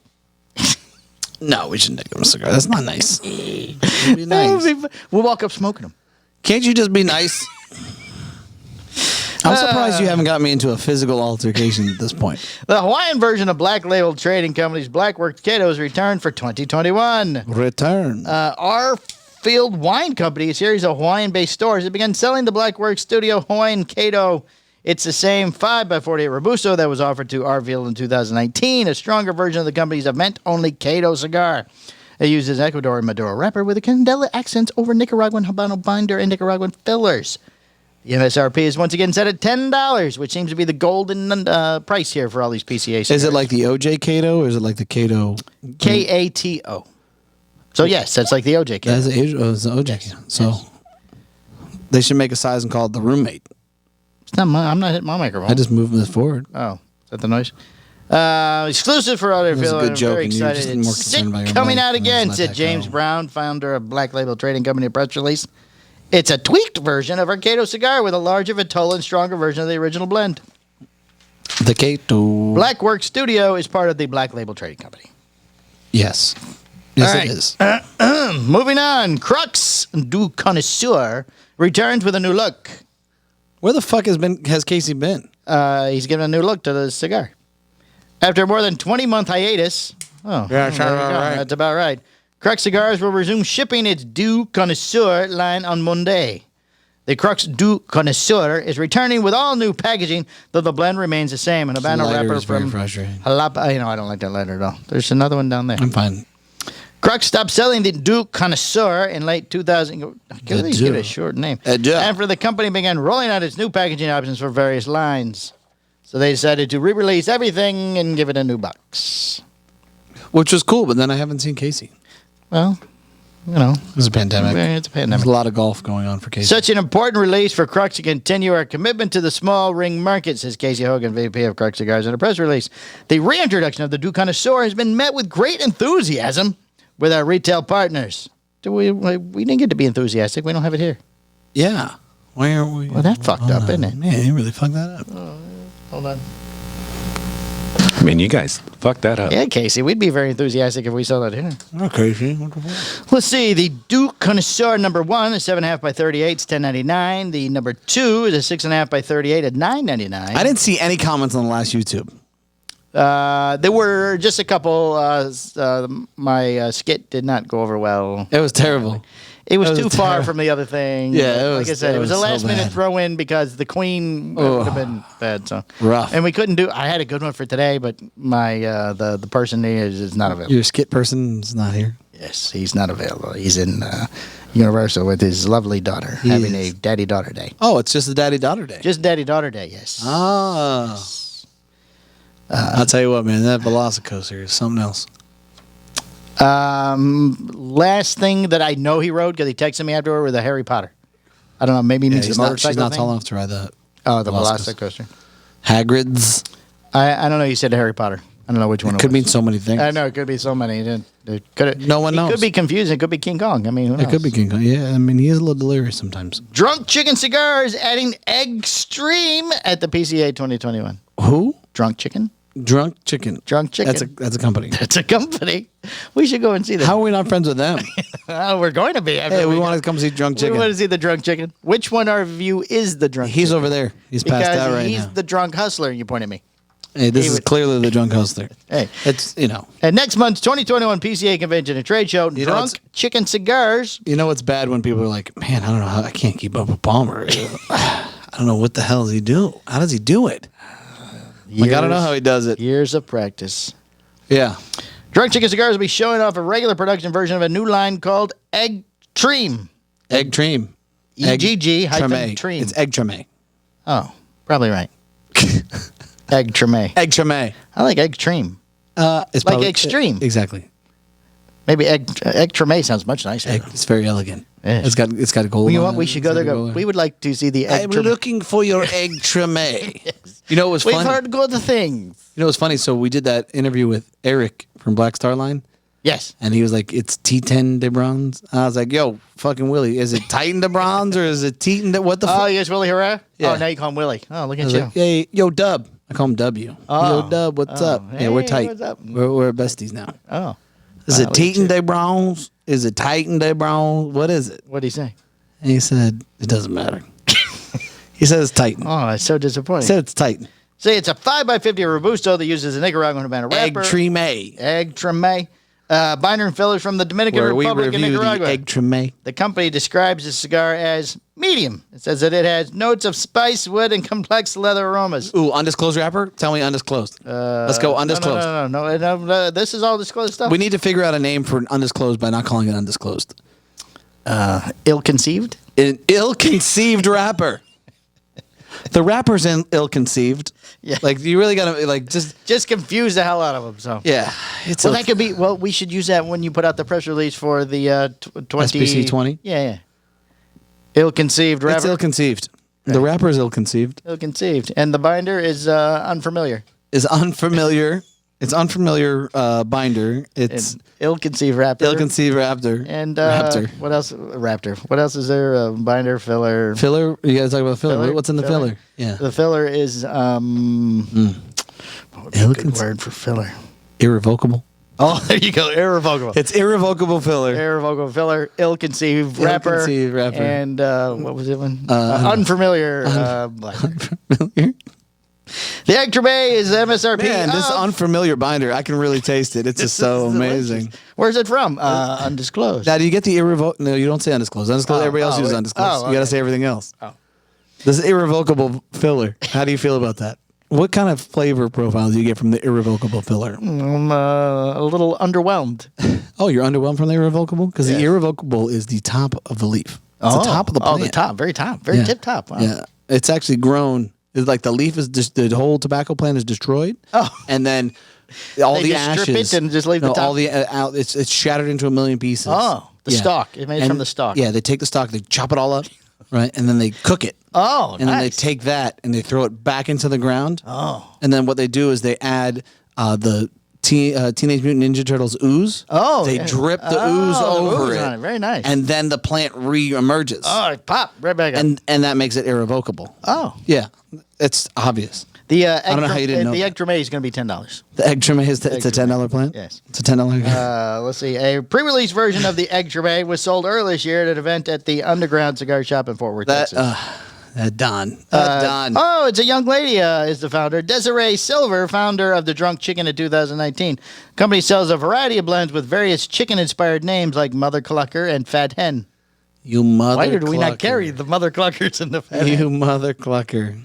No, we shouldn't take them a cigar. That's not nice. Be nice. We'll walk up smoking them. Can't you just be nice? I'm surprised you haven't got me into a physical altercation at this point. The Hawaiian version of Black Label Trading Company's Blackworks Cato's returned for 2021. Return. Our Field Wine Company, a series of Hawaiian-based stores, have begun selling the Blackworks Studio Hawaiian Cato. It's the same 5x48 Robusto that was offered to our Field in 2019, a stronger version of the company's event-only Cato cigar. It uses Ecuadorian Maduro wrapper with a candela accents over Nicaraguan Habano binder and Nicaraguan fillers. The MSRP is once again set at $10, which seems to be the golden price here for all these PCA cigars. Is it like the OJ Cato or is it like the Cato? Kato? So yes, that's like the OJ Cato. That's it's the OJ Cato. So they should make a size and call it the roommate. It's not I'm not hitting my microphone. I just moved this forward. Oh, is that the noise? Exclusive for other That was a Field. good I'm joke, very and you're excited. just more It's concerned about your coming mic. out again, Just let said that James go. Brown, founder of Black Label Trading Company press release. It's a tweaked version of our Cato cigar with a larger Vitola and stronger version of the original blend. The Cato. Blackworks Studio is part of the Black Label Trading Company. Yes. Yes, All right. it is. Moving on, Crux du Connoisseur returns with a new look. Where the fuck has Casey been? He's giving a new look to the cigar. After more than 20-month hiatus, Yeah, there you go. That's about right. Crux Cigars will resume shipping its Du Connoisseur line on Monday. The Crux Du Connoisseur is returning with all new packaging, though the blend remains the same. An Habano lighter wrapper is very from frustrating. Jalapa. I don't like that lighter at all. There's another one down there. I'm fine. Crux stopped selling the Du Connoisseur in late 2000. Give it a short name. After the company began rolling out its new packaging options for various lines. So they decided to re-release everything and give it a new box. Which was cool, but then I haven't seen Casey. Well, It was a pandemic. It's a pandemic. There's a lot of golf going on for Casey. Such an important release for Crux to continue our commitment to the small ring market, says Casey Hogan, VP of Crux Cigars, in a press release. The reintroduction of the Duke Connoisseur has been met with great enthusiasm with our retail partners. We didn't get to be enthusiastic. We don't have it here. Yeah. Why aren't we? Well, that fucked up, isn't it? Man, you really fucked that up. Hold on. I mean, you guys fucked that up. Yeah, Casey, we'd be very enthusiastic if we saw that here. Oh, Casey. What the fuck? Let's see. The Duke Connoisseur number 1 is 7.5 by 38. It's $10.99. The number 2 is a 6.5 by 38 at $9.99. I didn't see any comments on the last YouTube. There were just a couple. My skit did not go over well. It was terrible. It was It was too far terrible. from the other thing. Yeah, like I said, it was a so last-minute bad. throw-in because the Queen would have been bad. So Rough. and we couldn't do. I had a good one for today, but my the person is not available. Your skit person's not here. Yes, he's not available. He's in Universal with his lovely daughter, having a daddy-daughter day. Oh, it's just a daddy-daughter day. Just daddy-daughter day. Yes. Ah. I'll tell you what, man. That Velocicoaster is something else. Last thing that I know he rode because he texted me afterward with a Harry Potter. I don't know. Maybe he means the motorcycle. She's not thing? tall enough to ride that. Oh, the Velocicoaster. Hagrid's. I don't know. You said Harry Potter. I don't know which one it Could was. mean so many things. I know it could be so many. No one knows. It could be confusing. It could be King Kong. I mean, who It knows? could be King Kong. Yeah, I mean, he is a little delirious sometimes. Drunk Chicken Cigars adding Extreme at the PCA 2021. Who? Drunk Chicken. Drunk Chicken. Drunk Chicken. That's a company. That's a company. We should go and see that. How are we not friends with them? We're going to be. Hey, we want to come see Drunk We Chicken. want to see the Drunk Chicken. Which one of you is the Drunk He's Chicken? over there. He's passed Because out right he's now. the drunk hustler. You point at me. Hey, this he is would- clearly the drunk hustler. Hey. It's, At next month's 2021 PCA Convention and Trade Show, know Drunk what's- Chicken Cigars. You know what's bad when people are like, man, I don't know how I can't keep up with Palmer. I don't know what the hell does he do. How does he do it? Like, I don't know how he does it. Years of practice. Yeah. Drunk Chicken Cigars will be showing off a regular production version of a new line called Egg Treem. Egg Treem. EGG hyphen Treme. Treem. It's Egg Treme. Oh, probably right. Egg Treme. Egg Treme. I like Egg Treem. It's Like probably- extreme. Exactly. Maybe Egg Treme sounds much nicer. Egg, it's very elegant. Yeah. It's got a gold. You know on what? We it. should It's go got there. a gold. We would like to see the Egg I'm Treme. looking for your Egg Treme. You know what was We've funny? heard good things. You know what's funny? So we did that interview with Eric from Black Star Line. Yes. And he was like, it's T10 de Bronze. I was like, yo, fucking Willie, is it Titan de Bronze or is it Teton de what the Oh, fuck? you guys Willie Herrera? Yeah. Oh, now you call him Willie. Oh, look I at was you. like, hey, yo, Dub. I call him W. Oh. Yo, Dub, what's Oh. up? Yeah, we're Hey, tight. what's up? We're besties now. Oh. Is Wow, it look at Teton you. de Bronze? Is it Titan de Bronze? What is it? What did he say? And he said, it doesn't matter. He said it's Titan. Oh, that's so He disappointing. said it's Titan. Say it's a 5x50 Robusto that uses a Nicaraguan Havana Egg wrapper. Treme. Egg Treme. Binder and fillers from the Dominican Where we Republic and review the Nicaragua. Egg Treme. The company describes the cigar as medium. It says that it has notes of spice, wood, and complex leather aromas. Ooh, undisclosed wrapper? Tell me undisclosed. Let's go undisclosed. No. This is all disclosed stuff. We need to figure out a name for an undisclosed by not calling it undisclosed. Ill-conceived? An ill-conceived wrapper. The wrapper's ill-conceived. Yeah. Like, you really got to, like, just... confuse the hell out of them. So. Yeah. It's Well, that could be. Well, we should use that when you put out the press release for the 20 SPC 20? Yeah. Ill-conceived It's wrapper. ill-conceived. The wrapper is ill-conceived. Ill-conceived, and the binder is unfamiliar. Is unfamiliar. It's unfamiliar binder. It's An ill-conceived wrapper. ill-conceived raptor. And Raptor. what else? Raptor. What else is there? Binder, filler. Filler? You got to talk about filler. Filler? What's in the filler? Yeah. The filler is what would be a good word for filler? Irrevocable. Oh, there you go. Irrevocable. It's irrevocable filler. Irrevocable filler, ill-conceived wrapper, Ill-conceived wrapper. and what was it one? Unfamiliar binder. Unfamiliar. The Egg Treme is MSRP. Man, this of- unfamiliar binder, I can really taste it. It's just so This is amazing. delicious. Where's it from? Undisclosed. Now, do you get the irrevocable? No, you don't say undisclosed. Undisclosed, everybody else uses wait. undisclosed. Oh, You got to okay. say everything else. Oh. This is irrevocable filler. How do you feel about that? What kind of flavor profile do you get from the irrevocable filler? I'm a little underwhelmed. Oh, you're underwhelmed from the irrevocable? Because Yes. the irrevocable is the top of the leaf. It's the top of the plant. Oh, the top. Very top. Very Yeah. tip top. Wow. Yeah. It's actually grown. It's like the leaf is just, the whole tobacco plant is destroyed. Oh. And then all They the just strip ashes. it and just leave the no, top? all the out. It's shattered into a million pieces. Oh, The stalk. It's made from the stalk. Yeah, they take the stalk, they chop it all up, right, and then they cook it. Oh, and then they take that and they throw it back into the ground. Oh. And then what they do is they add the Teenage Mutant Ninja Turtles ooze. Oh, they drip the ooze over it. On it. Very nice. And then the plant re-emerges. Oh, pop right back up. And that makes it irrevocable. Oh. Yeah, it's obvious. The I don't know how you didn't know the that. egg treme is going to be $10. The egg treme it's a $10 plant? Yes. It's a $10. Let's see. A pre-release version of the egg treme was sold earlier this year at an event at the Underground Cigar Shop in Fort Worth, Texas. Don. Oh, it's a young lady is the founder. Desiree Silver, founder of The Drunk Chicken in 2019. Company sells a variety of blends with various chicken-inspired names like Mother Clucker and Fat Hen. You mother Why did we clucker. not carry the Mother Cluckers and the Fat Hen? You mother clucker.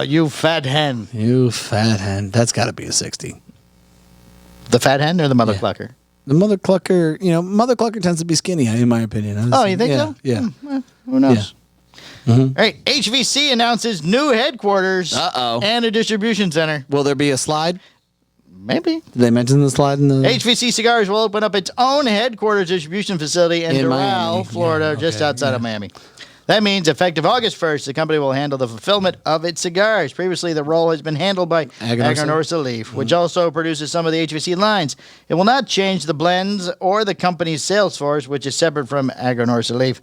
You Fat Hen. You fat hen. That's got to be a 60. The Fat Hen or the Mother Clucker? The mother clucker, mother clucker tends to be skinny, in my opinion. Oh, you think so? Yeah. Well, who knows? All right, HVC announces new headquarters and a distribution center. Will there be a slide? Maybe. Did they mention the slide in the... HVC Cigars will open up its own headquarters distribution facility in Doral, Miami. Florida, just outside of Miami. That means effective August 1st, the company will handle the fulfillment of its cigars. Previously, the role has been handled by Aganorsa Leaf, which also produces some of the HVC lines. It will not change the blends or the company's sales force, which is separate from Aganorsa Leaf.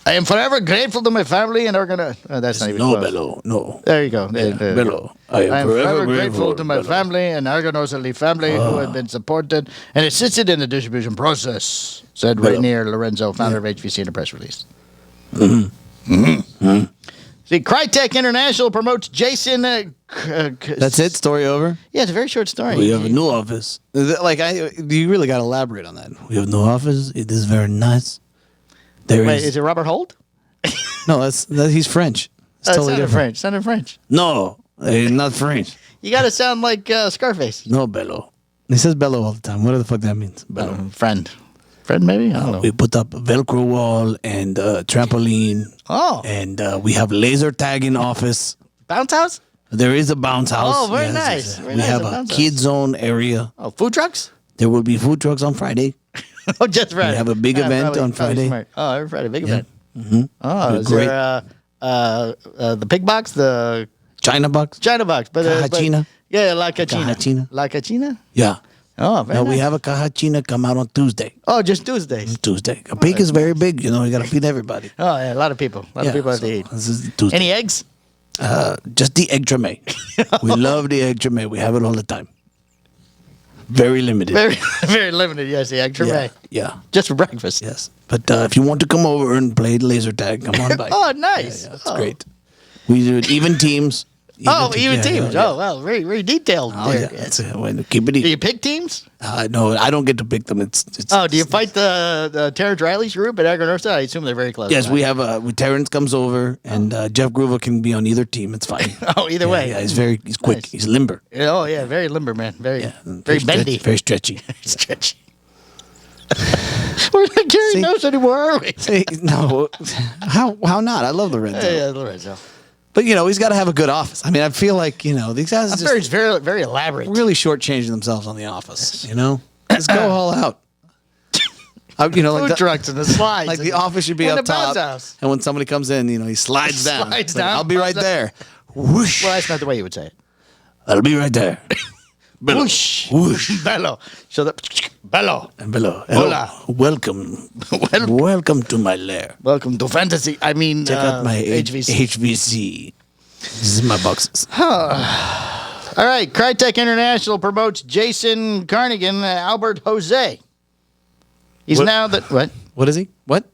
I am forever grateful to my family and that's not even close. Bello, no. There you go. Bello. I am forever grateful to my family and Aganorsa Leaf family who have been supported and assisted in the distribution process, said Rainier Lorenzo, founder of HVC, in a press release. See, Crytek International promotes Jason. That's it? Story over? Yeah, it's a very short story. We have a new office. You really got to elaborate on that. We have a new office. It is very nice. Wait, is it Robert Holt? No, he's French. It's totally different. French. Sounded French. No, he's not French. You got to sound like Scarface. No, Bello. He says Bello all the time. Whatever the fuck that means. Bello. Friend. Friend, maybe? I don't know. We put up a Velcro wall and a trampoline. Oh. And we have laser tag in office. Bounce house? There is a bounce house. Oh, very nice. We have a kid zone area. Oh, food trucks? There will be food trucks on Friday. Oh, just Friday. We have a big event on Friday. Smart. Oh, every Friday, big event. Mm-hmm. Oh, is great. there the pig box, the China box? China box, but Cajachina? Yeah, La Cachina. Cajachina. La Cachina? Yeah. Oh, very Now nice. we have a cajachina come out on Tuesday. Oh, just Tuesdays. Tuesday. A pig is very big. You got to feed everybody. Oh, yeah, a lot of people. A lot of people have to eat. This is Tuesday. Any eggs? Just the egg treme. We love the egg treme. We have it all the time. Very limited. Very, very limited. Yes, the egg treme. Yeah. Just for breakfast. Yes. But if you want to come over and play laser tag, come on by. Oh, nice. Yeah, it's great. We do it even teams. Even teams. Yeah. Oh, well, very, very detailed. Oh, there. yeah. That's it. Keep it Do easy. you pick teams? No, I don't get to pick them. It's Do you fight the Terrence Riley's group at Aganorsa? I assume they're very close. Yes, we have Terrence comes over, and Jeff Groover can be on either team. It's fine. Oh, either way. Yeah, he's quick. Nice. He's limber. Oh, yeah, very limber, man. Very bendy. Very stretchy. Stretchy. We're not carrying those anymore, are we? Hey, no, how not? I love Lorenzo. Yeah, Lorenzo. But he's got to have a good office. I mean, I feel like these guys are just Very, very elaborate. really shortchanging themselves on the office. Just go all out. Food trucks and the slides. Like the office should be And up the bounce top, house. and when somebody comes in, he slides down. Slides It's like, down, I'll be right bounce there. Whoosh! Well, that's not the way you would say it. I'll be right there. Bello. Whoosh. Whoosh. Bello. So Bello. And Bello. Hello. Hola. Welcome. Welcome to my lair. Welcome to fantasy. I mean, Check out my HVC. HVC. This is my boxes. All right. Crytek International promotes Jason Carnigan, Albert Jose. He's What? now the what? What is he? What?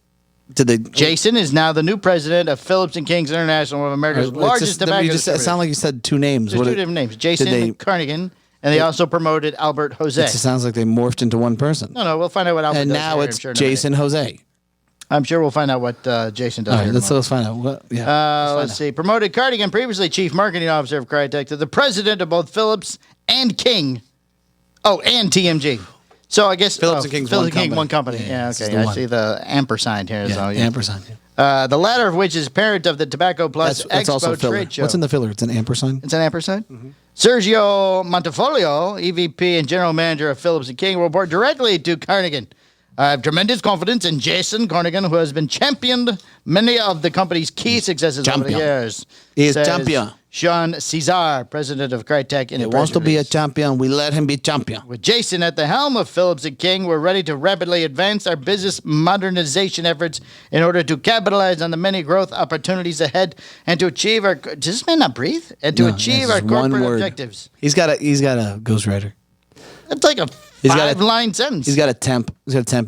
Did they? Jason is now the new president of Phillips and Kings International, one of America's largest tobacco You just distributors. sound like you said two names. There's two different names. Jason Carnigan, and they also promoted Albert Jose. It just sounds like they morphed into one person. No, we'll find out what Albert And does now here, it's I'm sure, in a Jason Jose. I'm sure we'll find out what Jason does. All right, here in a let's moment. find out. What, yeah, Let's see. Promoted Cardigan, previously chief marketing officer of Crytek, to the president of both Phillips and King. Oh, and TMG. So I guess Phillips and King's one company. Yeah, this is okay. the I one. see the ampersand here. so, yeah. ampersand. Yeah. The latter of which is parent of the Tobacco Plus That's Expo also filler. trade show. What's in the filler? It's an ampersand. It's an ampersand? Sergio Montefolio, EVP and general manager of Phillips and King, will report directly to Carnigan. I have tremendous confidence in Jason Cornigan, who has been championed many of the company's key successes over the years. He is says champion. Sean Cigar, president of Crytek. He wants to be a champion. We let him be champion. With Jason at the helm of Phillips & King, we're ready to rapidly advance our business modernization efforts in order to capitalize on the many growth opportunities ahead and to achieve our... Does this man not breathe? And to achieve our corporate objectives. He's got a ghostwriter. That's like a five-line sentence. He's got a temp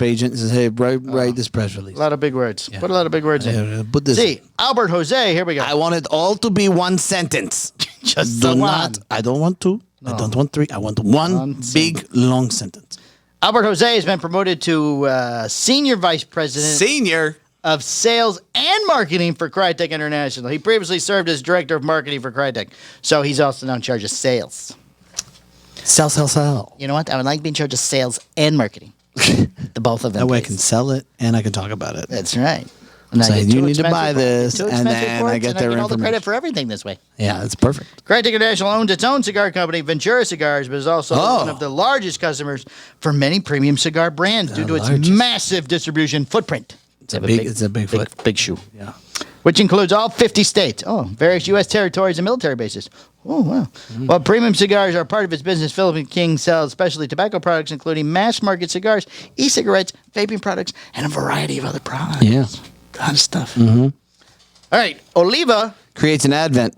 agent. He says, hey, write this press release. A lot of big words. Yeah. Put a lot of big words in. Put this. See, Albert Jose, here we go. I want it all to be one sentence. Just the one. I don't want two. No. I don't want three. I want one big, long sentence. Albert Jose has been promoted to Senior Vice President of Sales and Marketing for Crytek International. He previously served as Director of Marketing for Crytek, so he's also now in charge of sales. Sell. You know what? I would like to be in charge of sales and marketing. The both of them. That way I can sell it and I can talk about it. That's right. So you need to buy this, and then I get their information. All the credit information. for everything this way. Yeah, that's perfect. Crytek International owns its own cigar company, Ventura Cigars, but is also one of the largest customers for many premium cigar brands due to its massive distribution footprint. It's a big foot. Big shoe. Yeah. Which includes all 50 states. Oh, various U.S. territories and military bases. Oh, wow. While premium cigars are part of its business, Phillips & King sells specialty tobacco products, including mass-market cigars, e-cigarettes, vaping products, and a variety of other products. Yeah. A lot of stuff. Mm-hmm. All right. Oliva creates an advent.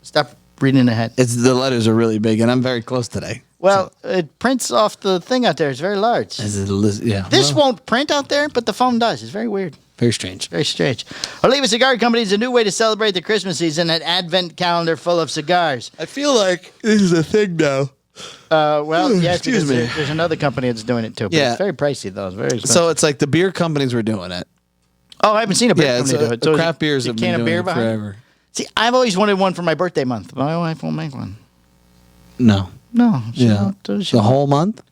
Stop reading ahead. The letters are really big, and I'm very close today. Well, it prints off the thing out there. It's very large. This won't print out there, but the phone does. It's very weird. Very strange. Very strange. Oliva Cigar Company is a new way to celebrate the Christmas season, an advent calendar full of cigars. I feel like this is a thing now. Well, yes, Excuse me. There's another company that's doing it too. But it's very pricey, though. It's very expensive. So it's like the beer companies were doing it. Oh, I haven't seen a beer company do it. So craft beers have been doing it forever. See, I've always wanted one for my birthday month. My wife won't make one. No. She the whole month?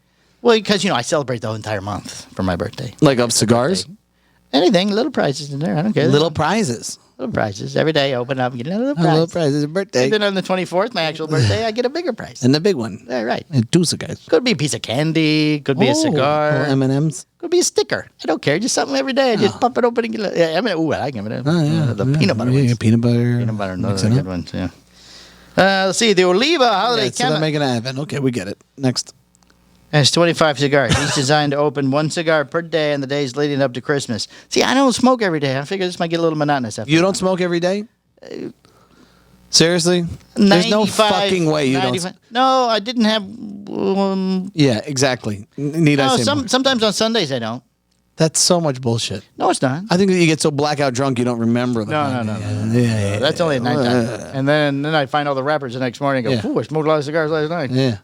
Well, because, I celebrate the whole entire month for my birthday. Like of cigars? Anything, little prizes in there. I don't care. Little prizes. Little prizes. Every day I open up and get a little prize. Little prizes. A birthday. And then on the 24th, my actual birthday, I get a bigger prize. And the big one. Yeah, right. And 2 cigars. Could be a piece of candy. Could be a cigar. M&M's. Could be a sticker. I don't care. Just something every day. I just pop it open and get it. Yeah, I like them. The peanut butter ones. Peanut butter. Peanut butter. Those are good ones, yeah. Let's see. The Oliva Holiday So they're making an advent. Okay, we get it. Next. Has 25 cigars, each designed to open one cigar per day on the days leading up to Christmas. See, I don't smoke every day. I figure this might get a little monotonous after. You don't smoke every day? Seriously? There's no fucking way you don't. No, I didn't have. Yeah, exactly. Need I say more? Sometimes on Sundays I don't. That's so much bullshit. No, it's not. I think that you get so blackout drunk you don't remember. No. Yeah. That's only at nighttime. And then I find all the wrappers the next morning and go, ooh, I smoked a lot of cigars last night. Yeah.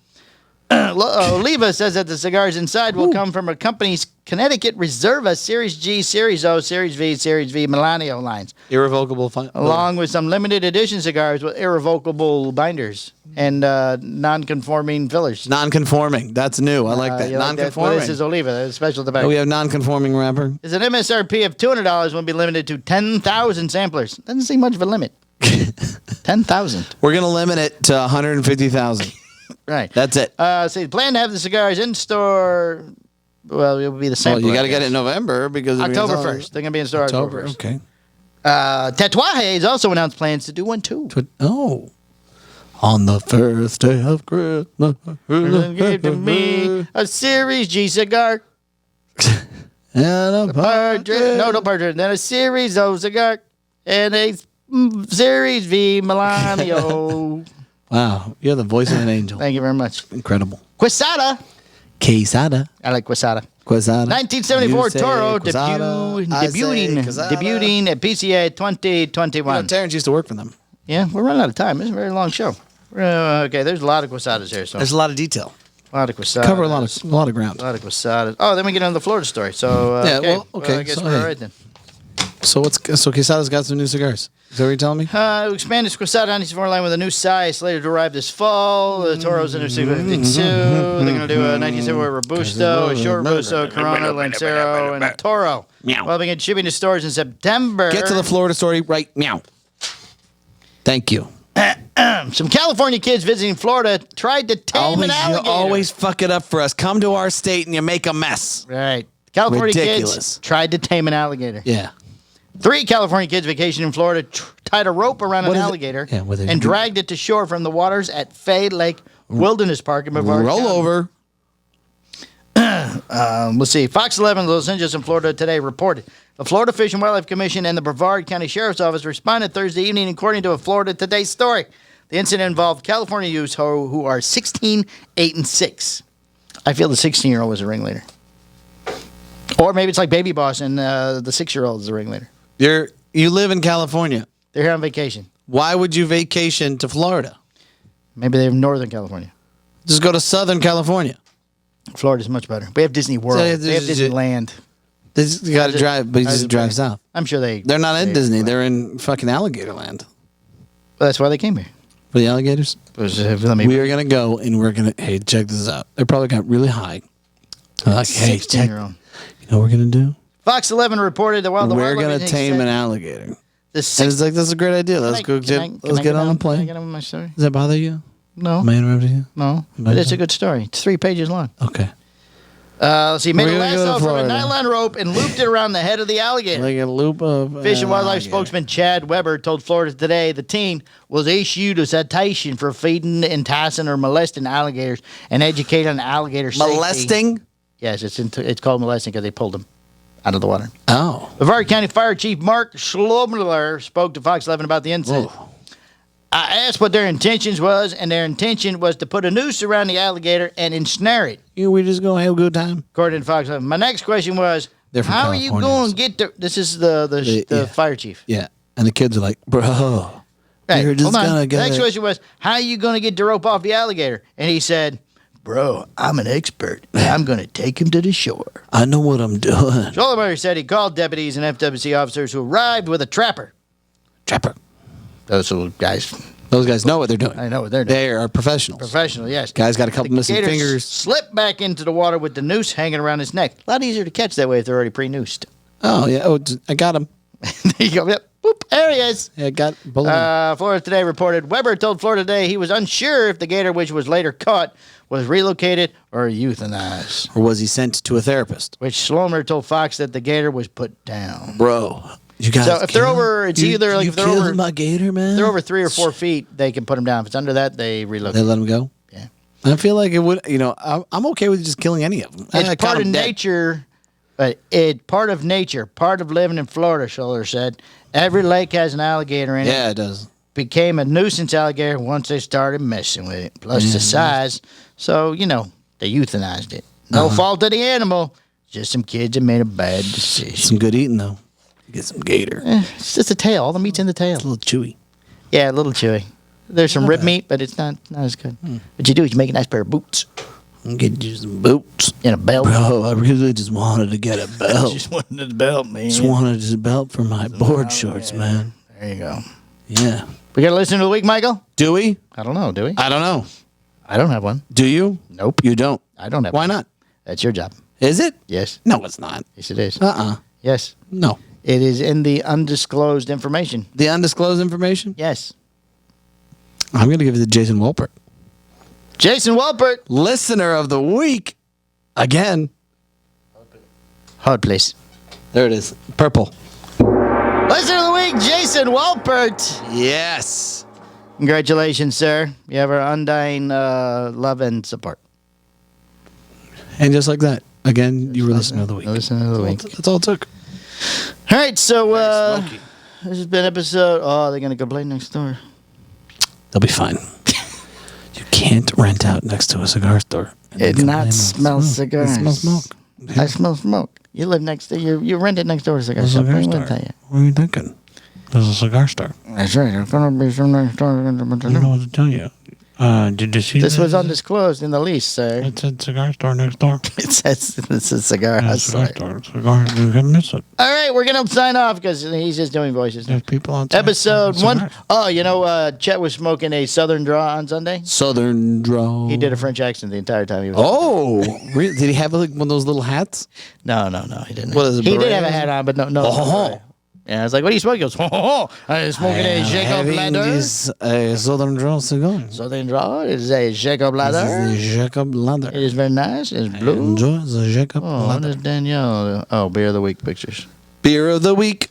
Oliva says that the cigars inside will come from a company's Connecticut Reserva Series G, Series O, Series V, Millennial lines. Irrevocable. Along with some limited edition cigars with irrevocable binders and non-conforming fillers. Non-conforming. That's new. I like that. Non-conforming. Well, this is Oliva. That's special tobacco. We have non-conforming wrapper. There's an MSRP of $200 will be limited to 10,000 samplers. Doesn't seem much of a limit. 10,000. We're going to limit it to 150,000. Right. That's it. So you plan to have the cigars in store. Well, it will be the same. Well, you got to get it in November because October 1st. They're going to be in store October 1st. Okay. Tatuaje has also announced plans to do one too. On the first day of Christmas, give to me a Series G cigar. And a partridge. No partridge. Then a Series O cigar and a Series V Millennial. Wow, you're the voice of an angel. Thank you very much. Incredible. Quesada. I like Quesada. 1974 Toro debuting at PCA 2021. Terrence used to work for them. Yeah, we're running out of time. It's a very long show. Okay, there's a lot of Quesadas here. So there's a lot of detail. A lot of Quesadas. Cover a lot of ground. A lot of Quesadas. Oh, then we get on the Florida story. So okay. I guess we're all right then. So Quesada's got some new cigars. Is that what you're telling me? Expanded Quesada 94 line with a new size slated to arrive this fall. The Toro's in their 652. They're going to do a 1974 Robusto, a short Robusto, Corona, Lancero, and a Toro. Meow. We'll begin shipping to stores in September. Get to the Florida story right meow. Thank you. Some California kids visiting Florida tried to tame an alligator. You always fuck it up for us. Come to our state and you make a mess. Right. California Ridiculous. kids tried to tame an alligator. Yeah. 3 California kids vacationing in Florida tied a rope around What an is it? alligator Yeah, what they and do? dragged it to shore from the waters at Fay Lake Wilderness Park in Brevard Roll County. over. Let's see. Fox 11 Los Angeles in Florida today reported the Florida Fish and Wildlife Commission and the Brevard County Sheriff's Office responded Thursday evening, according to a Florida Today story. The incident involved California youths who are 16, 8, and 6. I feel the 16-year-old was a ringleader. Or maybe it's like Baby Boss and the 6-year-old is the ringleader. You live in California. They're here on vacation. Why would you vacation to Florida? Maybe they're in Northern California. Just go to Southern California. Florida's much better. We have Disney World. So, They have Disneyland. You got to drive, but you just drive south. I'm sure They're not in Disney. They're in fucking alligator land. Well, that's why they came here. For the alligators? Let me We are going to go and we're going to, hey, check this out. They probably got really high. They're like, hey, check. You know what we're going to do? Fox 11 reported that while the We're wildlife going to agency tame said an alligator. the And six- it's like, that's a great idea. Let's go let's get on a Can I plane. get on with my story? Does that bother you? No. Am I interrupting you? No. But it's a good story. It's 3 pages long. Okay. Let's see. Made We're a gonna go to lasso from a Florida. nylon rope and looped it around the head of the alligator. Like a loop of Fish and Wildlife alligator. spokesman Chad Weber told Florida Today the teen was issued a citation for feeding, enticing, or molesting alligators and educating on alligator safety. Molesting? Yes, it's called molesting because they pulled him out of the water. Oh. Brevard County Fire Chief Mark Schlobler spoke to Fox 11 about the incident. Whoa. I asked what their intentions was, and their intention was to put a noose around the alligator and ensnare it, We just going to have a good time. according to Fox 11. My next question was, They're from how are you California, going so- to get the... This is the yeah. fire chief. Yeah. And the kids are like, bro, Right, you're just hold on. going to The get next it. question was, how are you going to get the rope off the alligator? And he said, bro, I'm an expert. I'm going to take him to the shore. I know what I'm doing. Schlobler said he called deputies and FWC officers who arrived with a trapper. Trapper. Those little guys... Those guys know what they're doing. I know what they're doing. They are professionals. Professional, yes. Guys got a couple The missing gator fingers. slipped back into the water with the noose hanging around his neck. A lot easier to catch that way if they're already pre-noosed. Oh, yeah. Oh, I got him. There you go. Yep. Boop. There he is. Yeah, got bullet. Florida Today reported Weber told Florida Today he was unsure if the gator, which was later caught, was relocated or euthanized. Or was he sent to a therapist? Which Slomer told Fox that the gator was put down. Bro. You guys So if they're killed- over, it's you- either like you if they're killed over, my gator, man. if they're over 3 or 4 feet, they can put him down. If it's under that, they relocate. They let him go? Yeah. I feel like it would, I'm okay with just killing any of them. It's I part caught of 'em dead. nature. Part of nature, part of living in Florida, Schuller said. Every lake has an alligator in it. Yeah, it does. Became a nuisance alligator once they started messing with it. Plus the size. So, they euthanized it. No fault of the animal. Just some kids that made a bad decision. Some good eating, though. Get some gator. It's just the tail. All the meat's in the tail. It's a little chewy. Yeah, a little chewy. There's some rib meat, but it's not as good. What you do is you make a nice pair of boots I'll get you some boots. and a belt. Bro, I really just wanted to get a belt. Just wanted a belt, man. Just wanted a belt for my board shorts, man. There you go. Yeah. We got to listen to the week, Michael? Do we? I don't know. Do we? I don't know. I don't have one. Do you? Nope. You don't. I don't have Why one. not? That's your job. Is it? Yes. No, it's not. Yes, it is. Yes. No. It is in the undisclosed information. The undisclosed information? Yes. I'm going to give it to Jason Wolpert. Jason Walpert. Listener of the week. Again. Hold, please. There it is. Purple. Listener of the week, Jason Walpert. Yes. Congratulations, sir. You have our undying love and support. And just like that, again, you were listener of the week. Listener of the week. That's all it took. All right, so Smoky. this has been episode. Oh, they're going to complain next door. They'll be fine. You can't rent out next to a cigar store. It complain not about smells smoke. cigars. It smells smoke. I smell smoke. You live next to you rented next door to a cigar There's a shop. cigar I store. wouldn't tell you. What are you thinking? There's a cigar store. That's right. There's going to be some next door. I don't know what to tell you. Did you see This was undisclosed in the lease, sir. It said cigar store next door. It says it's a cigar hustler. Cigar. You can miss it. All right, we're going to sign off because he's just doing voices. There's people outside. Episode 1. Oh, Chet was smoking a Southern Draw on Sunday. Southern Draw. He did a French accent the entire time he was. Oh, really? Did he have like one of those little hats? No, he didn't. What is it, He did beret? have a hat on, but no. Oh, And I was like, what are you smoking? He goes, I'm smoking a Jacob Ladder. This is a Southern Draw cigar. Southern Draw is a Jacob Ladder. This is the Jacob Ladder. It is very nice. It's blue. Enjoy the Jacob Oh, what Ladder. is Danielle? Oh, Beer of the Week pictures. Beer of the week.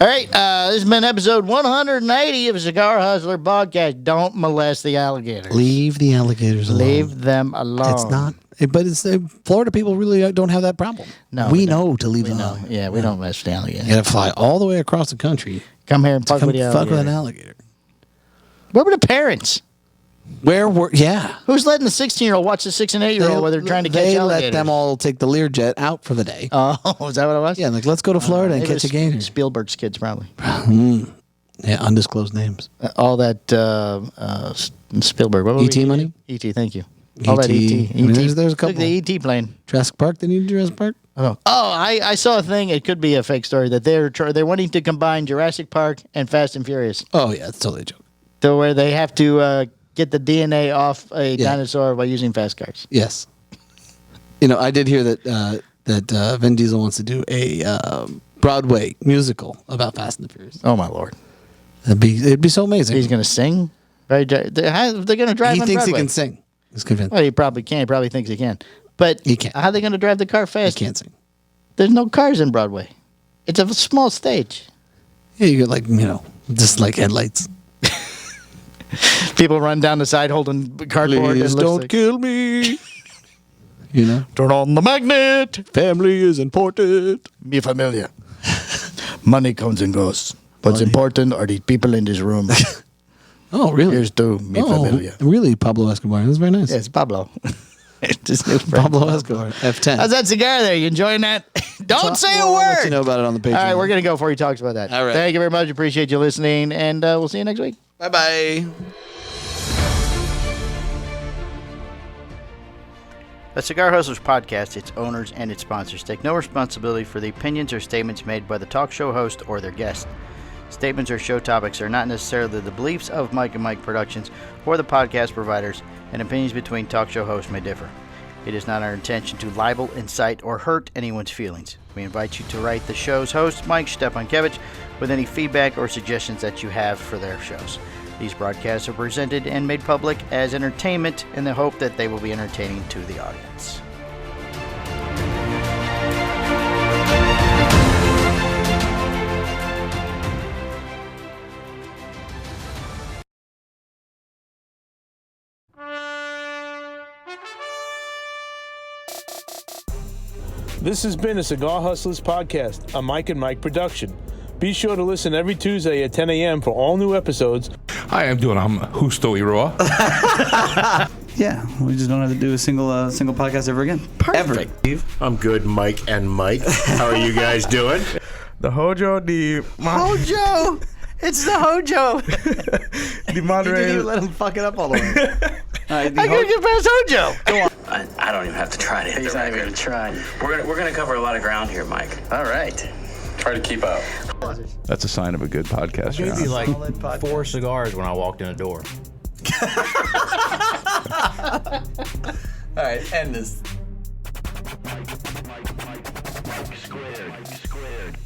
All right, this has been episode 180 of Cigar Hustler Podcast. Don't molest the alligators. Leave the alligators alone. Leave them alone. It's not. But it's Florida people really don't have that problem. No, we we don't. know to leave We them know. alone. Yeah, we don't mess with the alligators. You got to fly all the way across the country Come here and to fuck come with the fuck alligator. with an alligator. Where were the parents? Where were? Yeah. Who's letting the 16-year-old watch the 6 and 8-year-old while they're trying to catch They alligators? let them all take the Learjet out for the day. Oh, is that what it was? Yeah, like let's go to Florida and Maybe catch a it was gator. Spielberg's kids, probably. Yeah, undisclosed names. All that Spielberg. What E.T. money? E.T. Thank you. All that E.T.. E.T. I mean, there's a couple. Took the E.T. plane. Jurassic Park. They need Jurassic Park. Oh, I saw a thing. It could be a fake story that they're wanting to combine Jurassic Park and Fast and Furious, Oh yeah, it's totally a joke. to where they have to get the DNA off a dinosaur by using fast cars. Yes. I did hear that Vin Diesel wants to do a Broadway musical about Fast and the Furious. Oh my lord! It'd be so amazing. He's going to sing. They're going to drive. He on thinks he Broadway. can sing. He's convinced. Well, he probably can. He probably thinks he can. But He can't. how are they going to drive the car He fast? can't sing. There's no cars in Broadway. It's a small stage. Yeah, you get just like headlights. People run down the side holding cardboard. Please and it looks don't like, kill me. turn on the magnet. Family is important. Be familiar. Money comes and goes. What's important are the people in this room. Oh, really? Here's to me familiar. Really, Pablo Escobar. That's very nice. Yeah, it's Pablo. It's his new friend. Pablo Escobar. F10. How's that cigar there? You enjoying that? Don't say a We'll word. let you know about it on the page. All right, we're going to go before he talks about that. All right. Thank you very much. Appreciate you listening, and we'll see you next week. Bye-bye. The Cigar Hustlers podcast, its owners, and its sponsors take no responsibility for the opinions or statements made by the talk show host or their guest. Statements or show topics are not necessarily the beliefs of Mike and Mike Productions or the podcast providers, and opinions between talk show hosts may differ. It is not our intention to libel, incite, or hurt anyone's feelings. We invite you to write the show's host, Mike Stepankevich, with any feedback or suggestions that you have for their shows. These broadcasts are presented and made public as entertainment in the hope that they will be entertaining to the audience. This has been a Cigar Hustlers podcast, a Mike and Mike production. Be sure to listen every Tuesday at 10 a.m. for all new episodes. Hi, I'm Justo Iroa. Yeah, we just don't have to do a single podcast ever again. Perfect. I'm good, Mike and Mike. How are you guys doing? The Hojo, Hojo! It's the Hojo! the moderator. let him fuck it up all the way. I gotta get past Hojo! Go on. I don't even have to try to hit the record. He's not even trying. We're gonna cover a lot of ground here, Mike. All right. Try to keep up. That's a sign of a good podcast. Maybe like 4 cigars when I walked in the door. All right, end this. Mike squared.